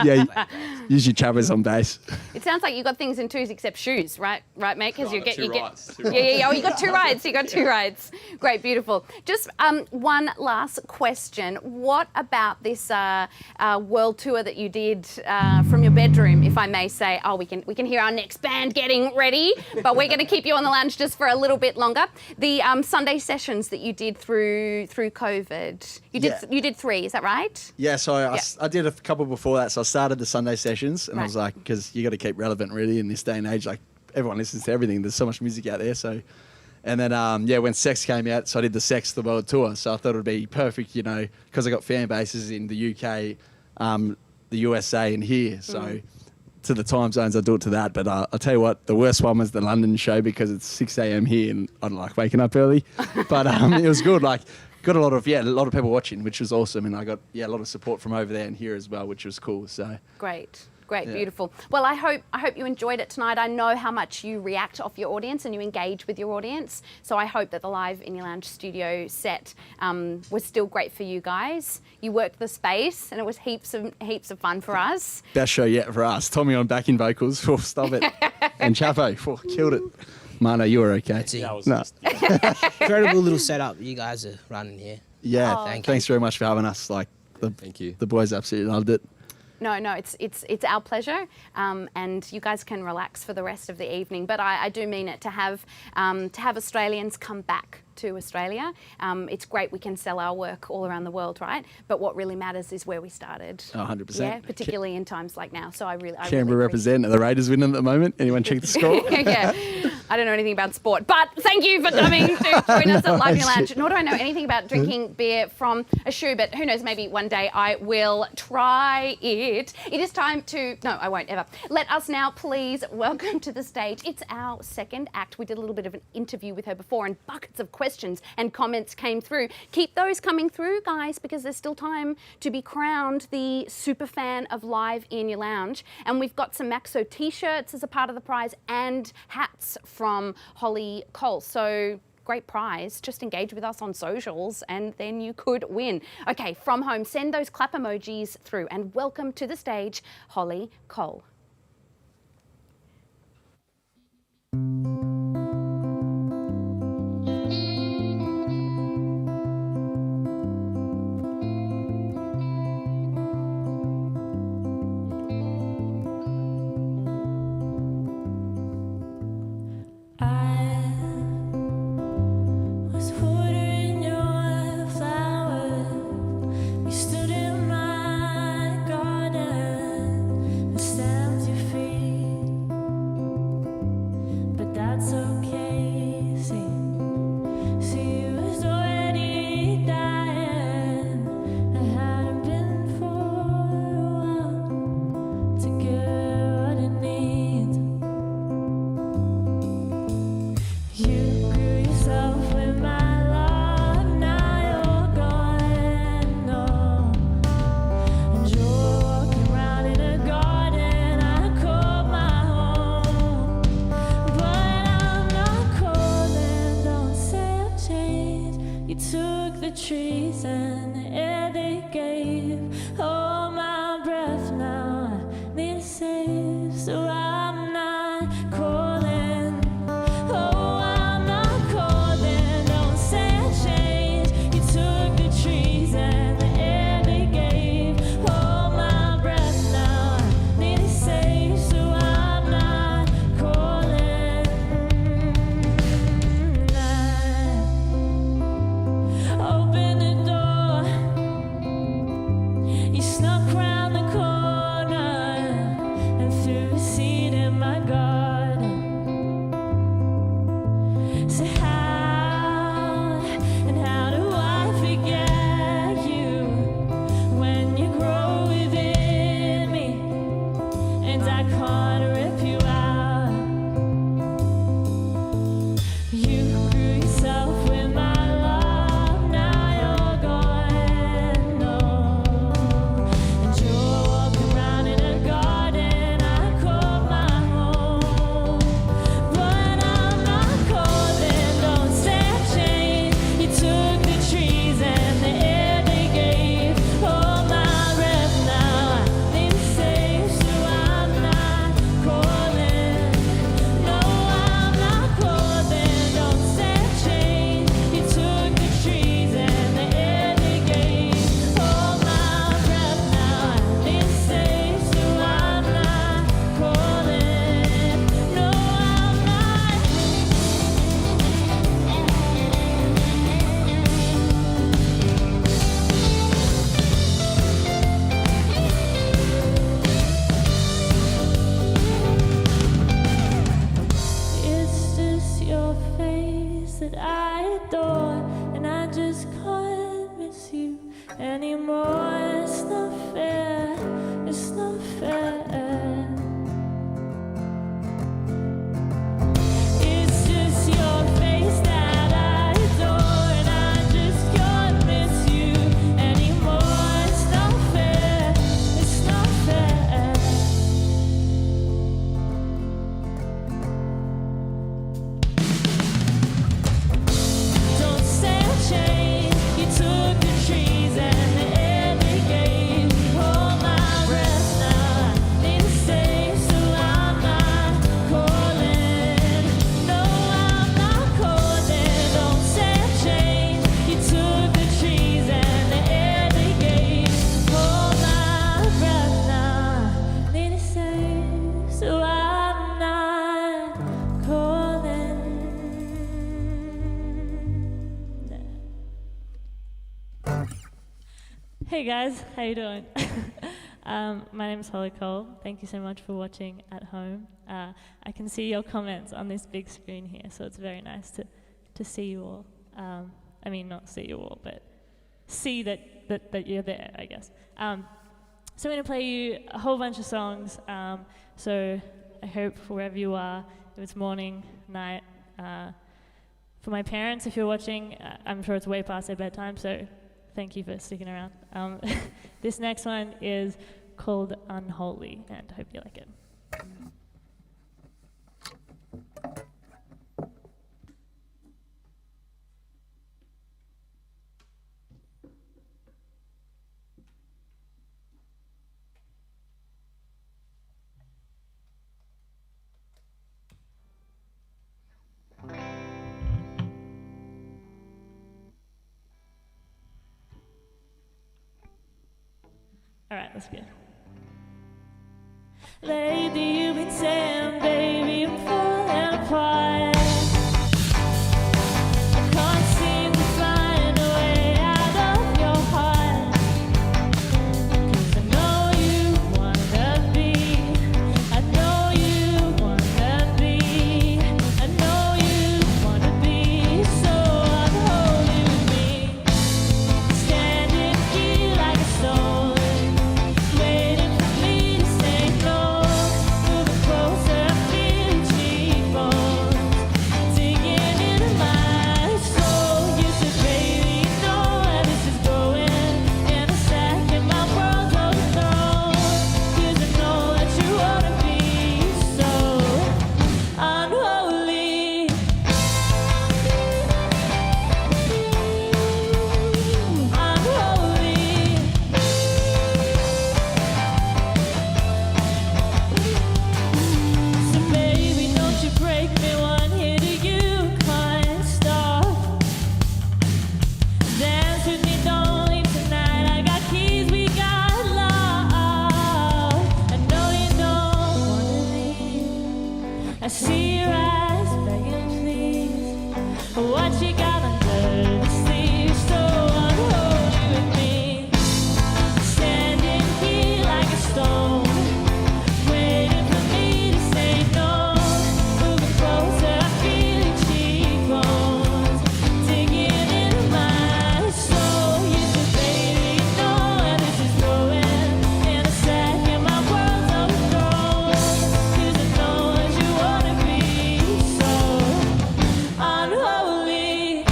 Yeah, usually Chapo's on bass. It sounds like you got things in 2s except shoes, right, mate? Because you get. Yeah. Oh, you got 2 rides. You got 2 rides. Great, beautiful. Just one last question. What about this world tour that you did from your bedroom, if I may say? Oh, we can hear our next band getting ready, but we're going to keep you on the lounge just for a little bit longer. The Sunday sessions that you did through COVID. You did 3, is that right? Yeah, so I did a couple before that. So I started the Sunday sessions, and I was like, because you got to keep relevant, really, in this day and age. Like everyone listens to everything. There's so much music out there. So, and then when Sex came out, so I did the Sex the World Tour. So I thought it would be perfect, you know, because I got fan bases in the UK, the USA, and here. So. To the time zones, I do it to that. But I'll tell you what, the worst one was the London show because it's 6 a.m. here and I don't like waking up early. But it was good. Like, got a lot of people watching, which was awesome. And I got, a lot of support from over there and here as well, which was cool. So Great. Beautiful. Well, I hope you enjoyed it tonight. I know how much you react off your audience and you engage with your audience. So I hope that the Live in Your Lounge studio set was still great for you guys. You worked the space and it was heaps of fun for us. Best show yet for us. Tommy on backing vocals. Stop it. And Chapo, killed it. Mano, you were okay. Incredible little setup you guys are running here. Yeah, thanks very much for having us. Thank you. The boys absolutely loved it. No, it's our pleasure, and you guys can relax for the rest of the evening. But I do mean it to have Australians come back to Australia. It's great we can sell our work all around the world, right? But what really matters is where we started. 100%. Yeah, particularally in times like now. So I really Canberra represent. Are the Raiders winning at the moment? Anyone check the score? Yeah, I don't know anything about sport, but thank you for coming to join us at Live in Your Lounge. Nor do I know anything about drinking beer from a shoe, but who knows, maybe one day I will try it. It is time to, no, I won't ever. Let us now please welcome to the stage. It's our second act. We did a little bit of an interview with her before and buckets of questions and comments came through. Keep those coming through, guys, because there's still time to be crowned the super fan of Live in Your Lounge. And we've got some MAXO t-shirts as a part of the prize and hats from Hollie Col. So great prize. Just engage with us on socials and then you could win. Okay, from home, send those clap emojis through and welcome to the stage, Hollie Col. Trees and the air they gave. Hold my breath now, I need to save. So I'm not calling. Oh, I'm not calling. Don't say I changed. You took the trees and the air they gave. Hold my breath now, I need to save. So I'm not calling. Open the door. You snuck round the corner and threw a seed in my garden. So how do I forget you when you grow within me and I can't rip you out? You grew that I adore, and I just can't miss you anymore. It's not fair, it's not fair. It's just your face that I adore, and I just can't miss you anymore. It's not fair, it's not fair. Don't say I'll change. You took the trees and the air they gave. Hold my breath now. Need to stay, so I'm not calling. No, I'm not calling. Don't say I'll change. You took the trees and the air they gave. Hold my breath now. Need to stay, so I'm not calling. Hey guys, how you doing? My name is Hollie Col. Thank you so much for watching at home. I can see your comments on this big screen here, so it's very nice to see you all. I mean, not see you all, but see that you're there, I guess. So I'm going to play you a whole bunch of songs. So I hope wherever you are, if it's morning, night, for my parents, if you're watching, I'm sure it's way past their bedtime, so thank you for sticking around. This next one is called Unholy, and I hope you like it. All right, let's go. Lately you've been saying, baby, I'm falling apart. I can't seem to find a way out of your heart. 'Cause I know you wanna be, I know you wanna be, I know you wanna be so unholy with me. Standing here like a stone, waiting for me to say no. Moving closer, I feel your cheekbones digging into my soul. You said, baby, you know where this is going. In a second, my world's overthrown. 'Cause I know that you wanna be so unholy. Unholy. So baby, don't you break me one hit or you can't stop. Dance with me, don't leave tonight. I got keys, we got love. I know you don't wanna leave. I see your eyes begging please. What you got under the sleeve? So unholy with me. Standing here like a stone, waiting for me to say no. Moving closer, I feel your cheekbones digging into my soul. You said, baby, you know where this is going. In a second, my world's overthrown. 'Cause I know that you wanna be so unholy.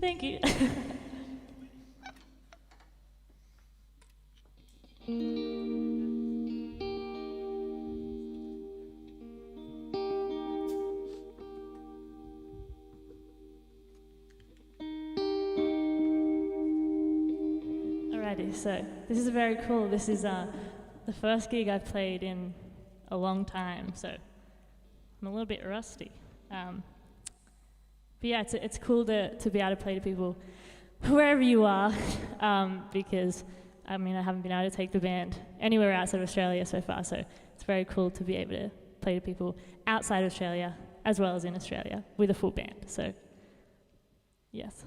Thank you. Alrighty, so this is very cool. This is the first gig I've played in a long time, so I'm a little bit rusty. But yeah, it's cool to be able to play to people wherever you are, because I mean I haven't been able to take the band anywhere outside of Australia so far, so it's very cool to be able to play to people outside of Australia as well as in Australia with a full band. So yes,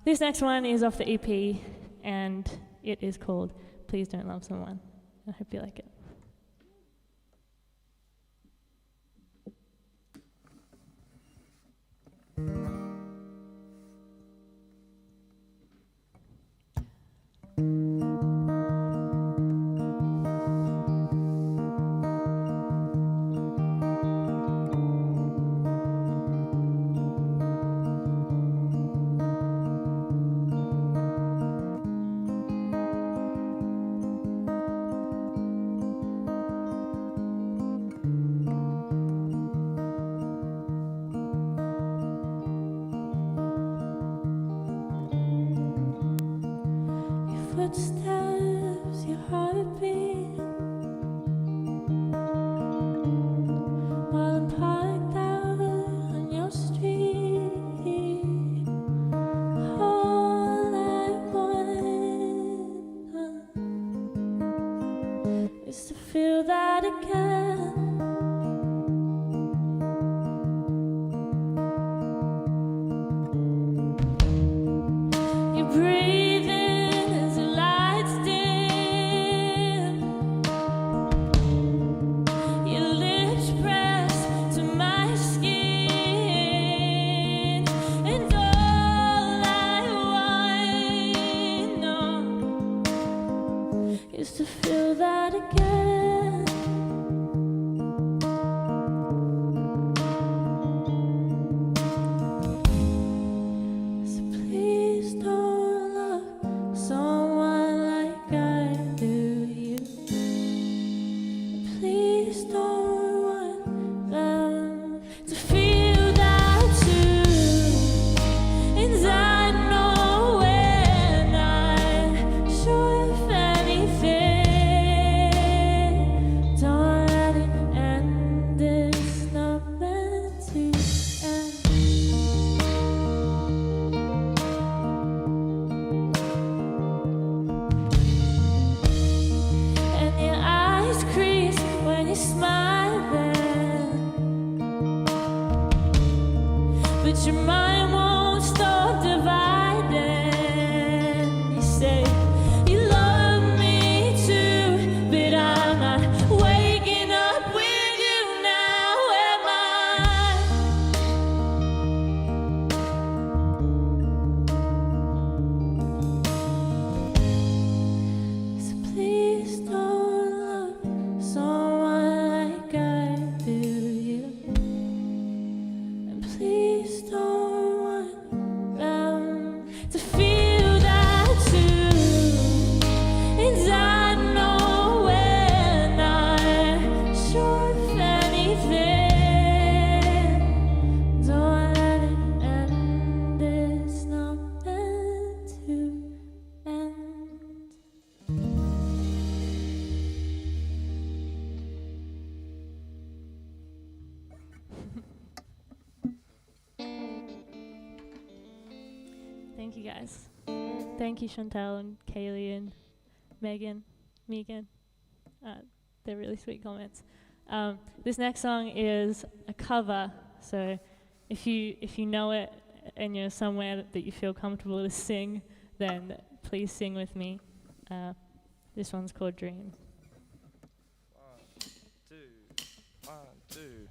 this next one is off the EP, and it is called "Please Don't Love Someone." I hope you like it. Footsteps, your heartbeat, while I'm parked out on your street. All I want is to feel that again. You breathe in as the lights dim. Your lips press to my skin, and all I want is to feel that again. So please don't love someone like I do you. Please don't want them to feel that too. And I know when I'm sure of anything, don't let it end. It's not meant to end. And your eyes crease when you're smiling, but your mind won't stop dividing. You say you love me too, but I'm not waking up with you now, am I? So please don't love someone like I do you. And please don't want them to feel that too. And I know when I'm sure of anything, don't let it end. It's not meant to end. Thank you guys. Thank you, Chantal and Kaylee and Megan. They're really sweet comments. This next song is a cover, so if you know it and you're somewhere that you feel comfortable to sing, then please sing with me. This one's called Dream. 1, 2, 1, 2.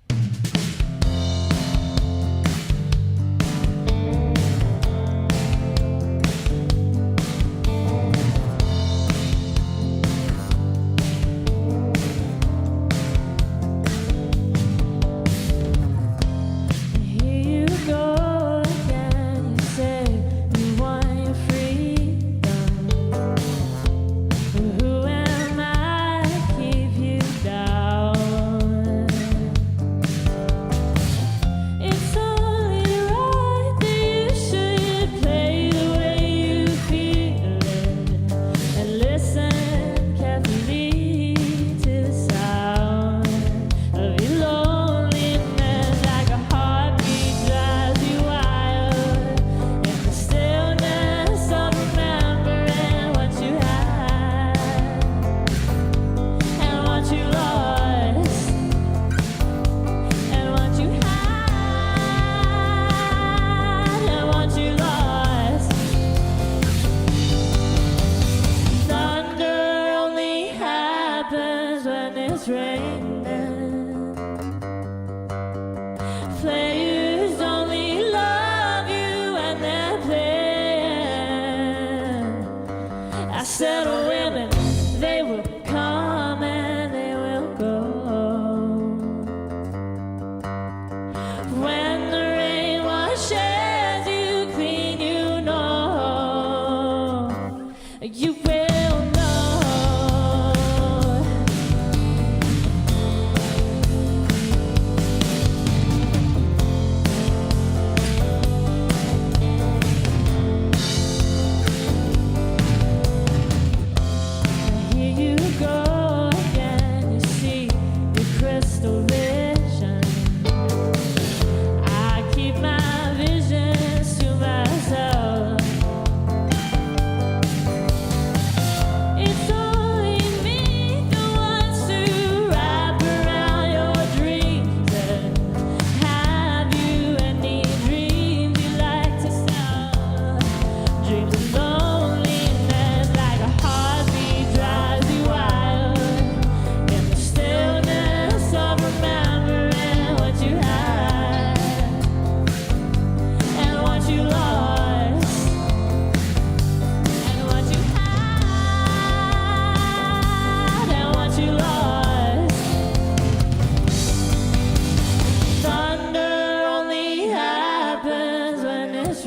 Here you go again. You say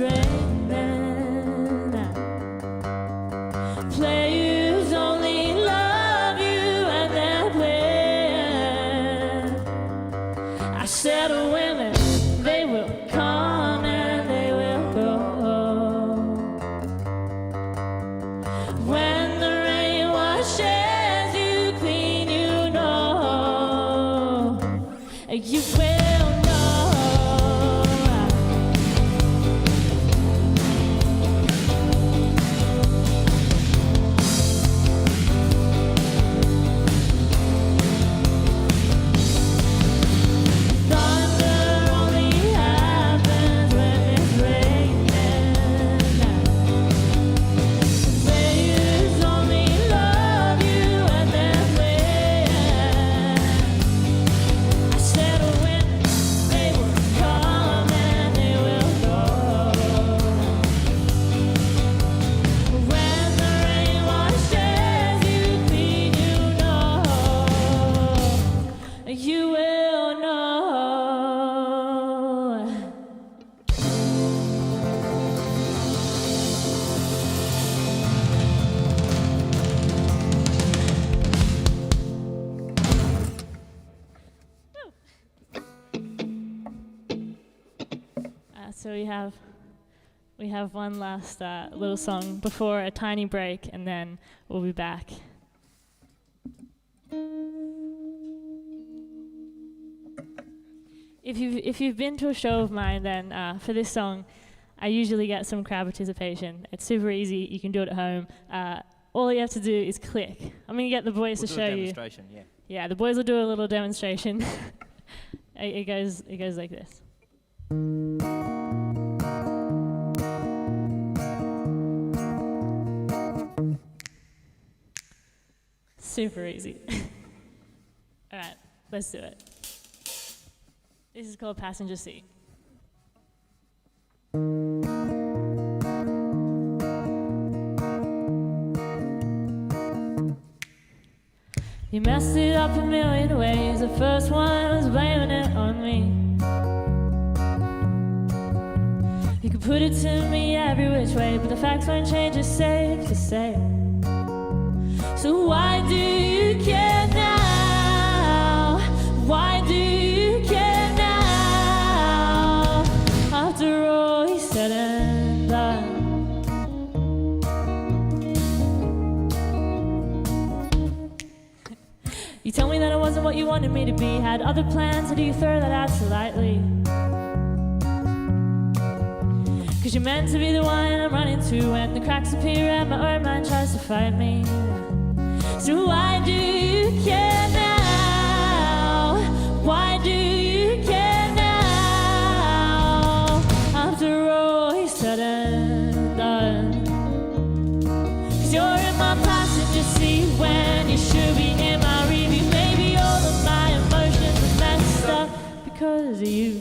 raining. Players only love you and they're playing. I said women, they will come and they will go. When the rain washes you clean, you know. You will know. Thunder only happens when it's raining. Players only love you and they're playing. I said when they will come and they will go. When the rain washes you clean, you know. You will know. So we have one last little song before a tiny break, and then we'll be back. If you've been to a show of mine, then for this song, I usually get some crowd participation. It's super easy. You can do it at home. All you have to do is click. I'm gonna get the boys to show you. Demonstration, yeah. Yeah, the boys will do a little demonstration. It goes like this. Super easy. All right, let's do it. This is called Passenger Seat. You messed it up a million ways. The first one was blaming it on me. You could put it to me every which way, but the facts won't change, it's safe to say. So why do you care now? Why do you care now? After all he said and done. You tell me that it wasn't what you wanted me to be. Had other plans, or do you throw that out so lightly? Cause you're meant to be the one I'm running to when the cracks appear and my own mind tries to fight me. So why do you care now? Why do you care now? After all he said and done. Cause you're in my passenger seat when you should be in my review. Maybe all of my emotions are messed up because of you.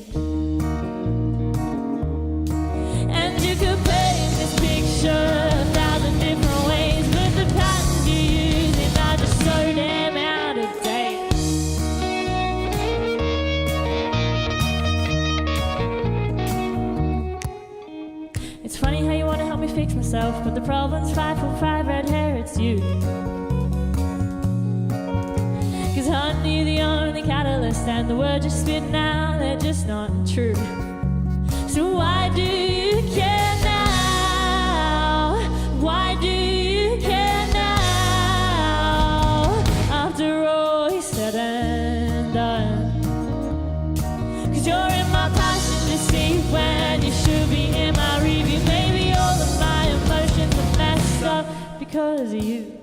And you could paint this picture 1,000 different ways, but the patterns you use are just so damn out of date. It's funny how you want to help me fix myself, but the problem's 5 from 5 red hair, it's you. Cause honey, you're the only catalyst, and the words you're spitting out, they're just not true. So why do you care now? Why do you care now? After all he said and done. Cause you're in my passenger seat when you should be in my review. Maybe all of my emotions are messed up because of you.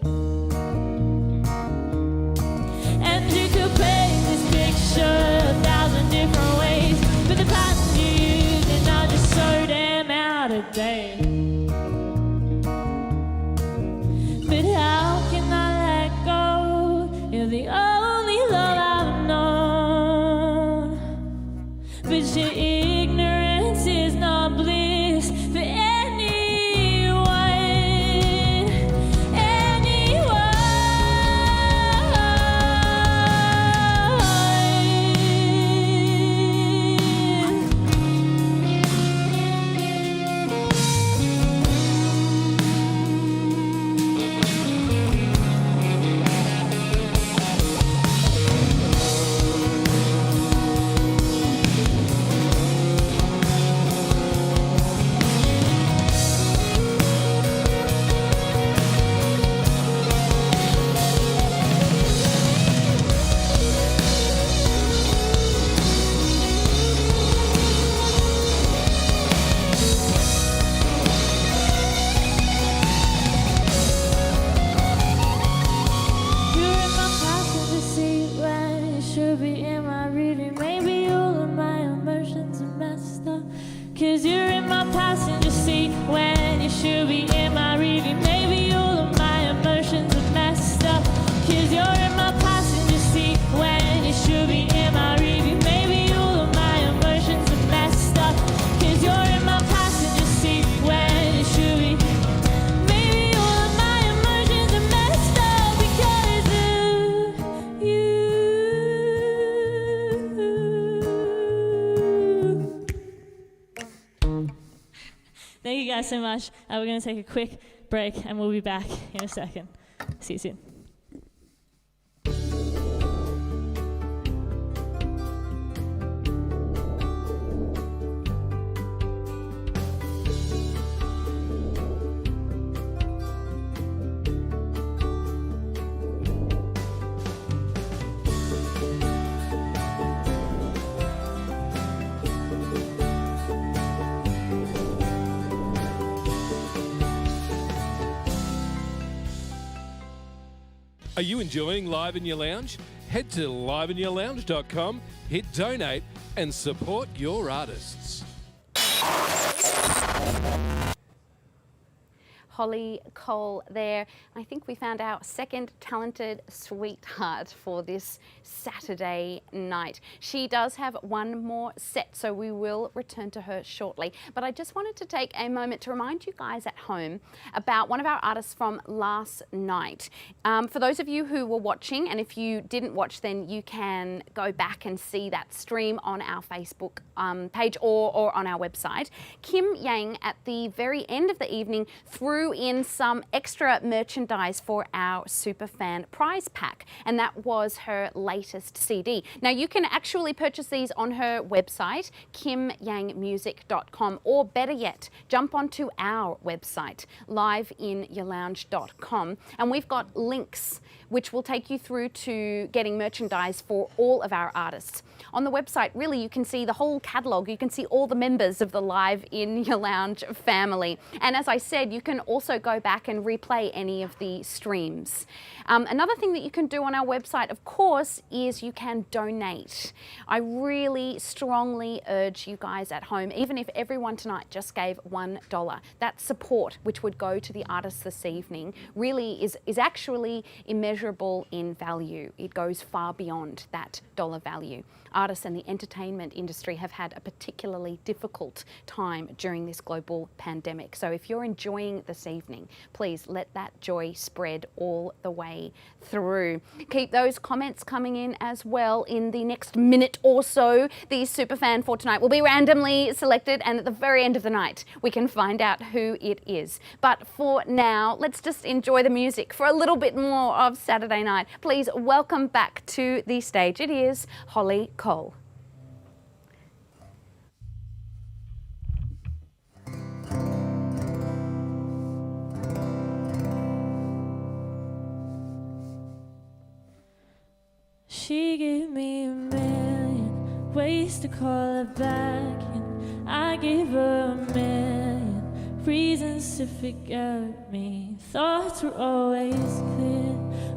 And you could paint this picture 1,000 different ways, but the patterns you use are just so damn out of date. But how can I let go? You're the only love I've known. But your ignorance is not bliss for anyone. Anyone. you're in my passenger seat when you should be in my rearview. Maybe all of my emotions are messed up, 'cause you're in my passenger seat when you should be in my rearview. Maybe all of my emotions are messed up, 'cause you're in my passenger seat when you should be. Maybe all of my emotions are messed up because of you. Thank you guys so much. We're going to take a quick break and we'll be back in a second. See you soon. Are you enjoying Live in Your Lounge? Head to liveinyourlounge.com, hit donate and support your artists. Hollie Col there. I think we found our second talented sweetheart for this Saturday night. She does have one more set, so we will return to her shortly. But I just wanted to take a moment to remind you guys at home about one of our artists from last night. For those of you who were watching, and if you didn't watch, then you can go back and see that stream on our Facebook page or on our website. Kim Yang, at the very end of the evening, threw in some extra merchandise for our Superfan prize pack, and that was her latest CD. Now you can actually purchase these on her website, kimyangmusic.com, or better yet, jump onto our website, liveinyourlounge.com, and we've got links which will take you through to getting merchandise for all of our artists. On the website, really, you can see the whole catalogue. You can see all the members of the Live in Your Lounge family. And as I said, you can also go back and replay any of the streams. Another thing that you can do on our website, of course, is you can donate. I really strongly urge you guys at home, even if everyone tonight just gave $1, that support, which would go to the artists this evening, really is actually immeasurable in value. It goes far beyond that dollar value. Artists and the entertainment industry have had a particularly difficult time during this global pandemic. So if you're enjoying this evening, please let that joy spread all the way through. Keep those comments coming in as well. In the next minute or so, the Superfan for tonight will be randomly selected, and at the very end of the night, we can find out who it is. But for now, let's just enjoy the music for a little bit more of Saturday night. Please welcome back to the stage. It is Hollie Col. She gave me a million ways to call her back, and I gave her a million reasons to forget me. Thoughts were always clear,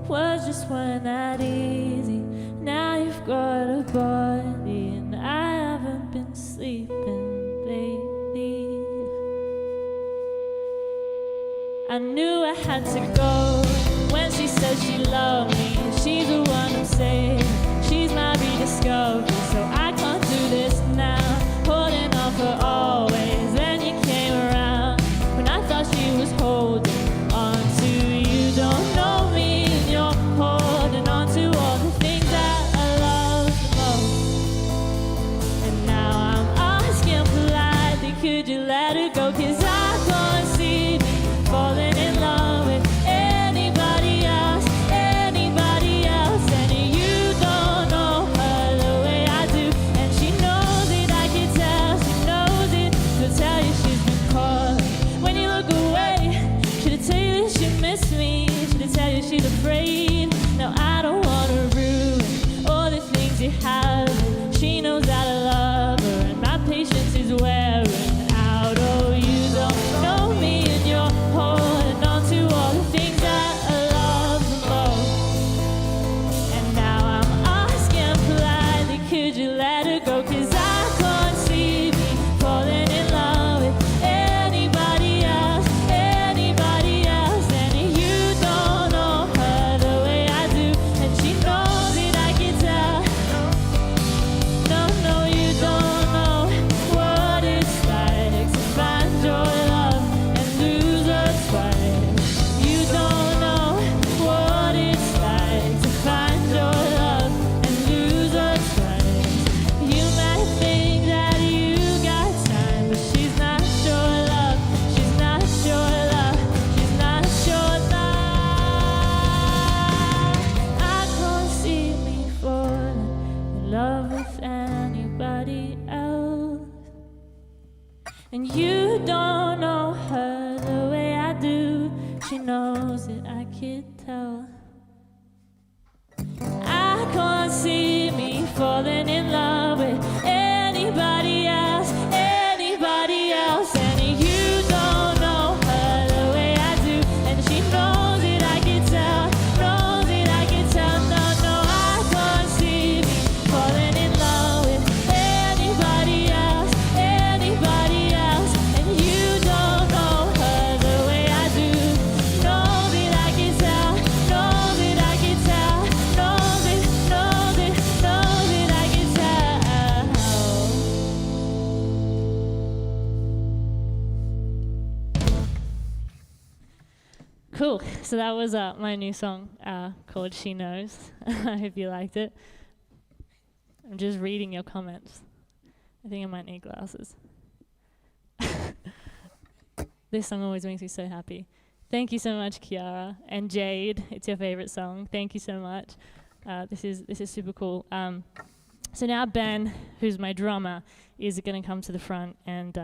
words just weren't that easy. Now you've got a body and I haven't been sleeping lately. I knew I had to go when she said she loved me. She's the one who said she's my rediscovery. So I can't do this now, holding on for always. Then you came around when I thought she was holding on to you. Don't know me and you're holding on to all the things that I love the most. And now I'm asking politely, could you let it go? 'Cause I can't see me falling in love with anybody else. And you don't know her the way I do. And she knows it, I can tell, she knows it. She'll tell you she's been caught when you look away. Should've tell you that she missed me. Should've tell you she's afraid. No, I don't wanna ruin all the things you have. She knows that I love her and my patience is wearing out. Oh, you don't know me and you're holding on to all the things that I love the most. And now I'm asking politely, could you let her go? 'Cause I can't see me falling in love And you don't know her the way I do. She knows it, I can tell. I can't see me falling in love with anybody else, anybody else. And you don't know her the way I do. And she knows it, I can tell, knows it, I can tell. No, no, I can't see me falling in love with anybody else, anybody else. And you don't know her the way I do. Knows it, I can tell, knows it, I can tell. Knows it, knows it, knows it, I can tell. Cool. So that was my new song called She Knows. I hope you liked it. I'm just reading your comments. I think I might need glasses. This song always makes me so happy. Thank you so much, Kiara and Jade. It's your favorite song. Thank you so much. This is super cool. So now Ben, who's my drummer, is going to come to the front and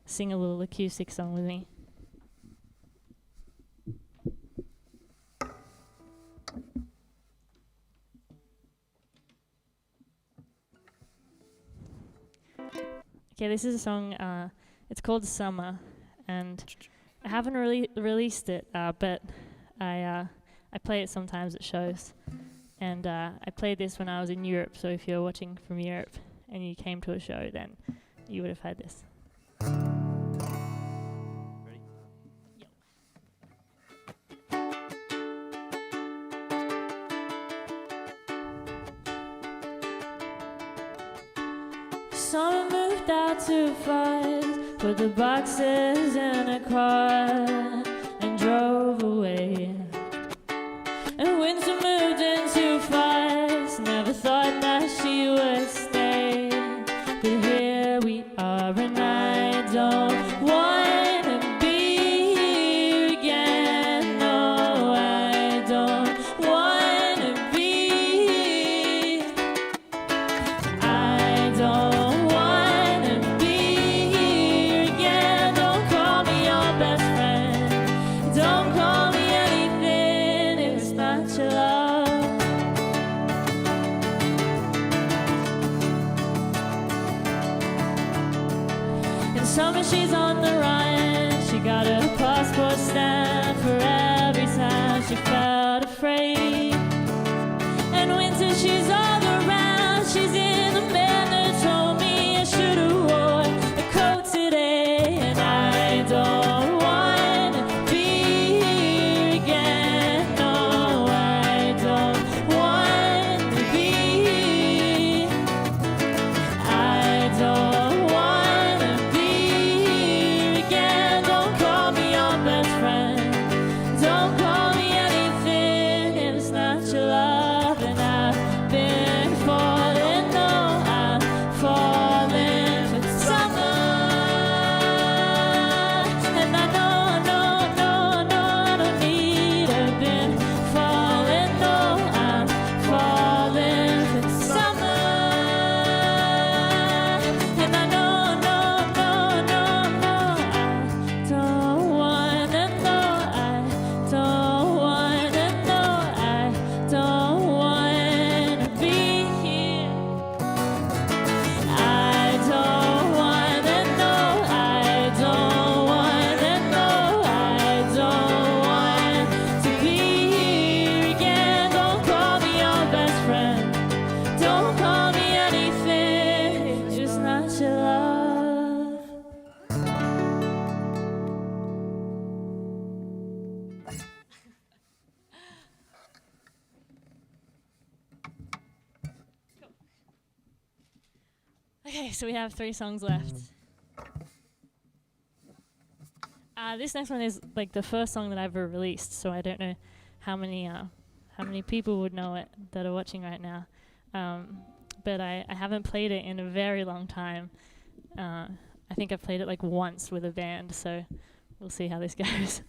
sing a little acoustic song with me. Okay, this is a song, it's called Summer, and I haven't really released it, but I play it sometimes at shows. And I played this when I was in Europe, so if you're watching from Europe and you came to a show, then you would have had this. Ready? Someone moved out too fast, put the boxes in a car and drove away. And winter moved in too fast, never thought that she would stay. But here we are and I don't wanna be here again. No, I don't wanna be. I don't wanna be here again. Don't call me your best friend. Don't call me anything if it's not your love. In summer she's on the run. She got her passport stamp for every time she felt afraid. And winter she's all around. She's in the man that told me I should've worn a coat today. And I don't wanna be here again. No, I don't wanna be. I don't wanna be here again. Don't call me your best friend. Don't call me anything if it's not your love. And I've been falling, no, I'm falling for summer. And I know, I don't need. I've been falling, no, I'm falling for summer. And I know, I don't wanna know. I don't wanna know. I don't wanna be here. I don't wanna know. I don't wanna know. I don't want to be here again. Don't call me your best friend. Don't call me anything, just not your love. Okay, so we have 3 songs left. This next one is like the first song that I've ever released, so I don't know how many people would know it that are watching right now. But I haven't played it in a very long time. I think I've played it like once with a band, so we'll see how this goes.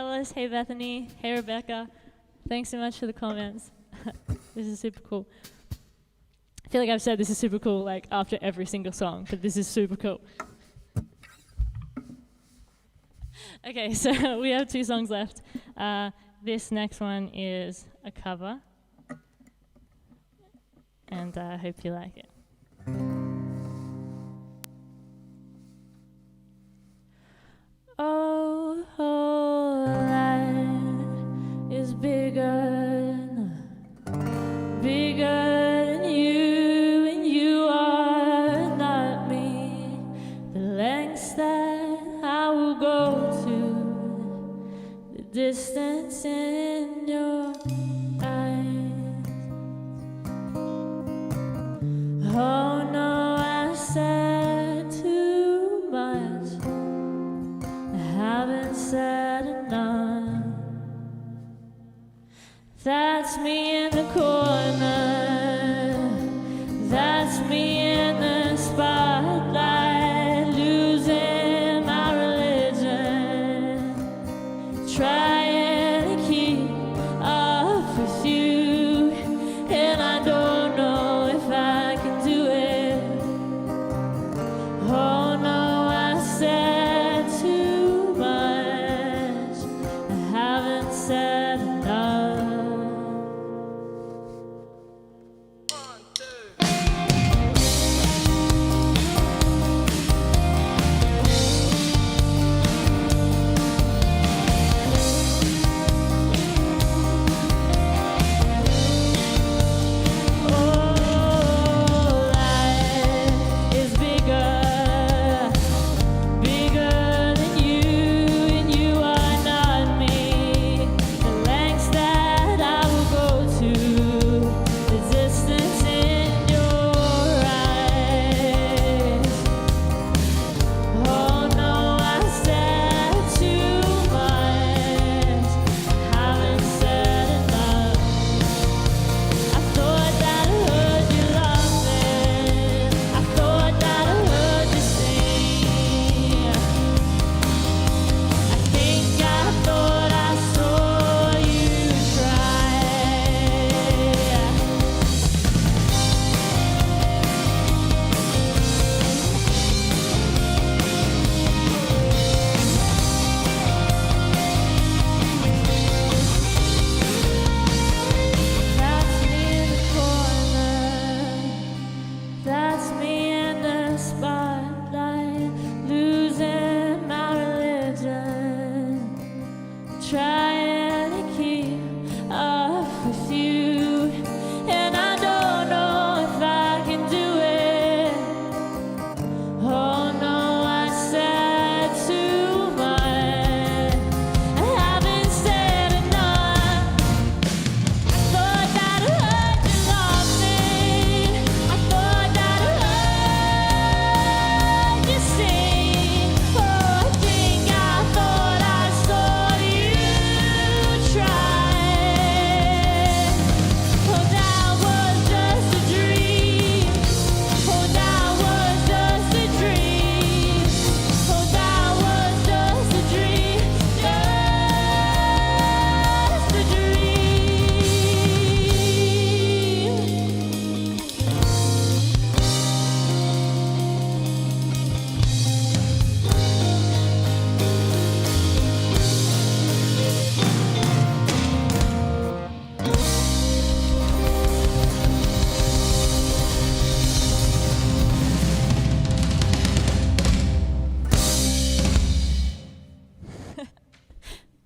Ellis. Hey, Bethany. Hey, Rebecca. Thanks so much for the comments. This is super cool. I feel like I've said this is super cool like after every single song, but this is super cool. Okay, so we have 2 songs left. This next one is a cover, and I hope you like it. Oh, whole life is bigger than you, and you are not me. The lengths that I will go to, the distance in your eyes. Oh no, I said too much. I haven't said enough. That's me in the corner. That's me in the spotlight, losing my religion, trying to keep up with you, and I don't know if I can do it. Oh no, I said too much. I haven't said enough.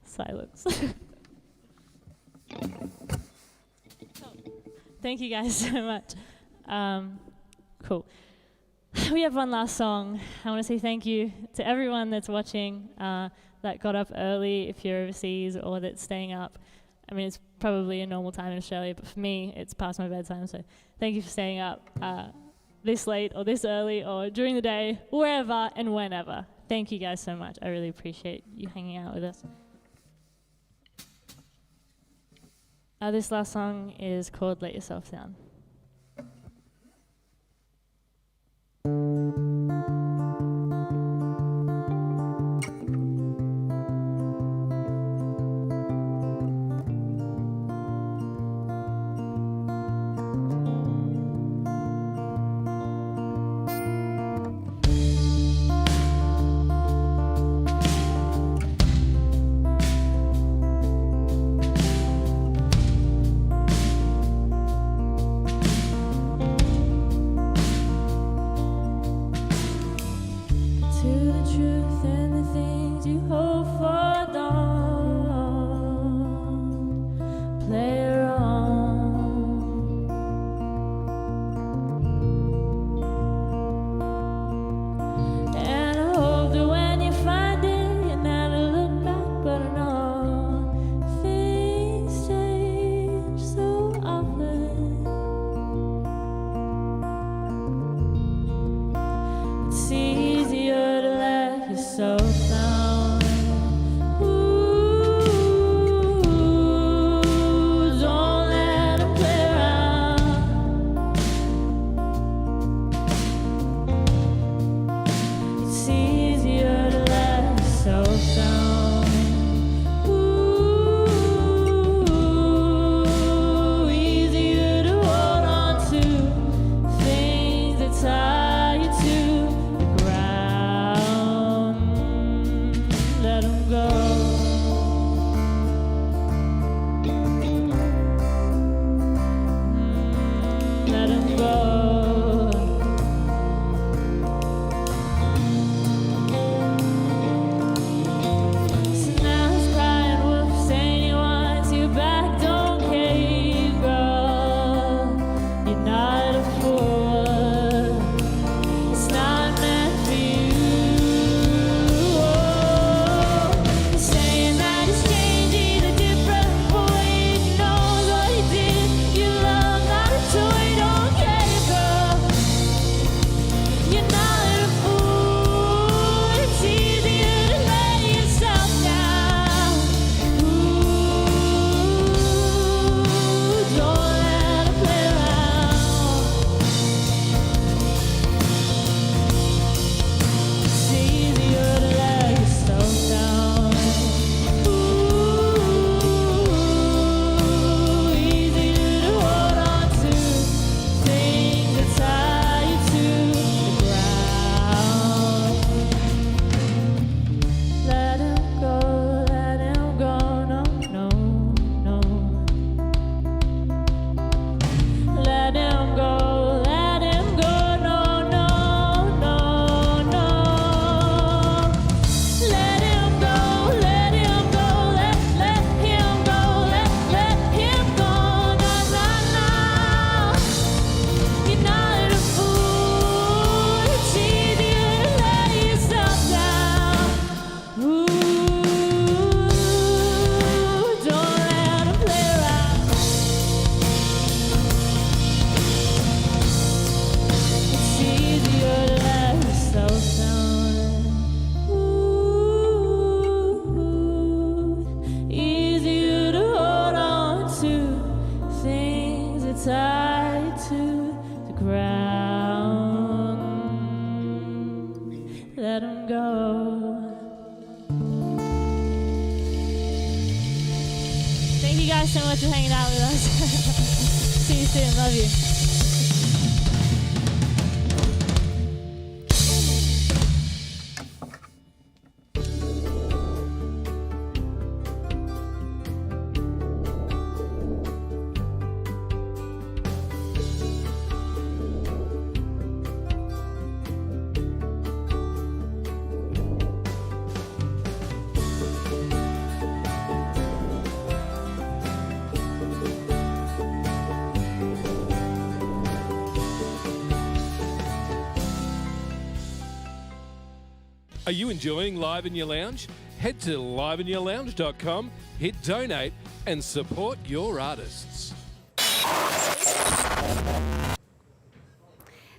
Silence. Thank you guys so much. Cool. We have one last song. I want to say thank you to everyone that's watching, that got up early if you're overseas, or that's staying up. I mean, it's probably a normal time in Australia, but for me, it's past my bedtime, so thank you for staying up this late or this early or during the day, wherever and whenever. Thank you guys so much. I really appreciate you hanging out with us. This last song is called Let Yourself Down. Thank you guys so much for hanging out with us. See you soon. Love you. Are you enjoying Live in Your Lounge? Head to liveinyourlounge.com, hit donate, and support your artists.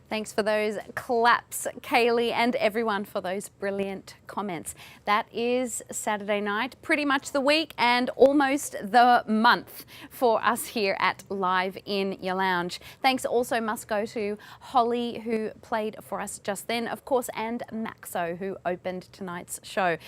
Thanks for those claps, Kaylee, and everyone for those brilliant comments. That is Saturday night, pretty much the week and almost the month for us here at Live in Your Lounge. Thanks also must go to Hollie, who played for us just then, of course, and MAXO, who opened tonight's show.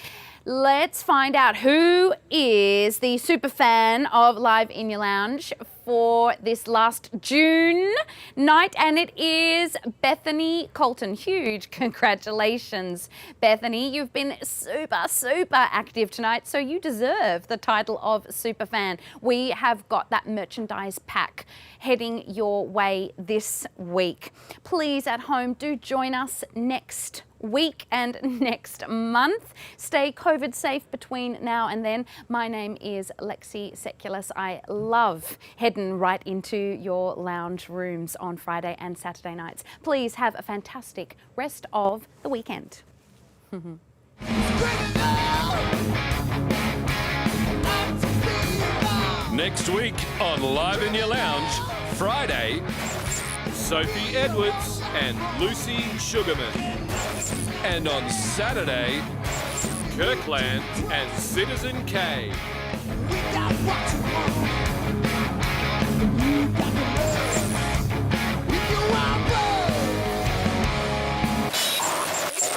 Let's find out who is the super fan of Live in Your Lounge for this last June night, and it is Bethany Colton. Huge congratulations, Bethany. You've been super active tonight, so you deserve the title of super fan. We have got that merchandise pack heading your way this week. Please at home, do join us next week and next month. Stay COVID safe between now and then. My name is Lexi Seculus. I love heading right into your lounge rooms on Friday and Saturday nights. Please have a fantastic rest of the weekend. Next week on Live in Your Lounge, Friday, Sophie Edwards and Lucy Sugarman. And on Saturday, Kirkland and Citizen K. We got what you want. You got the love.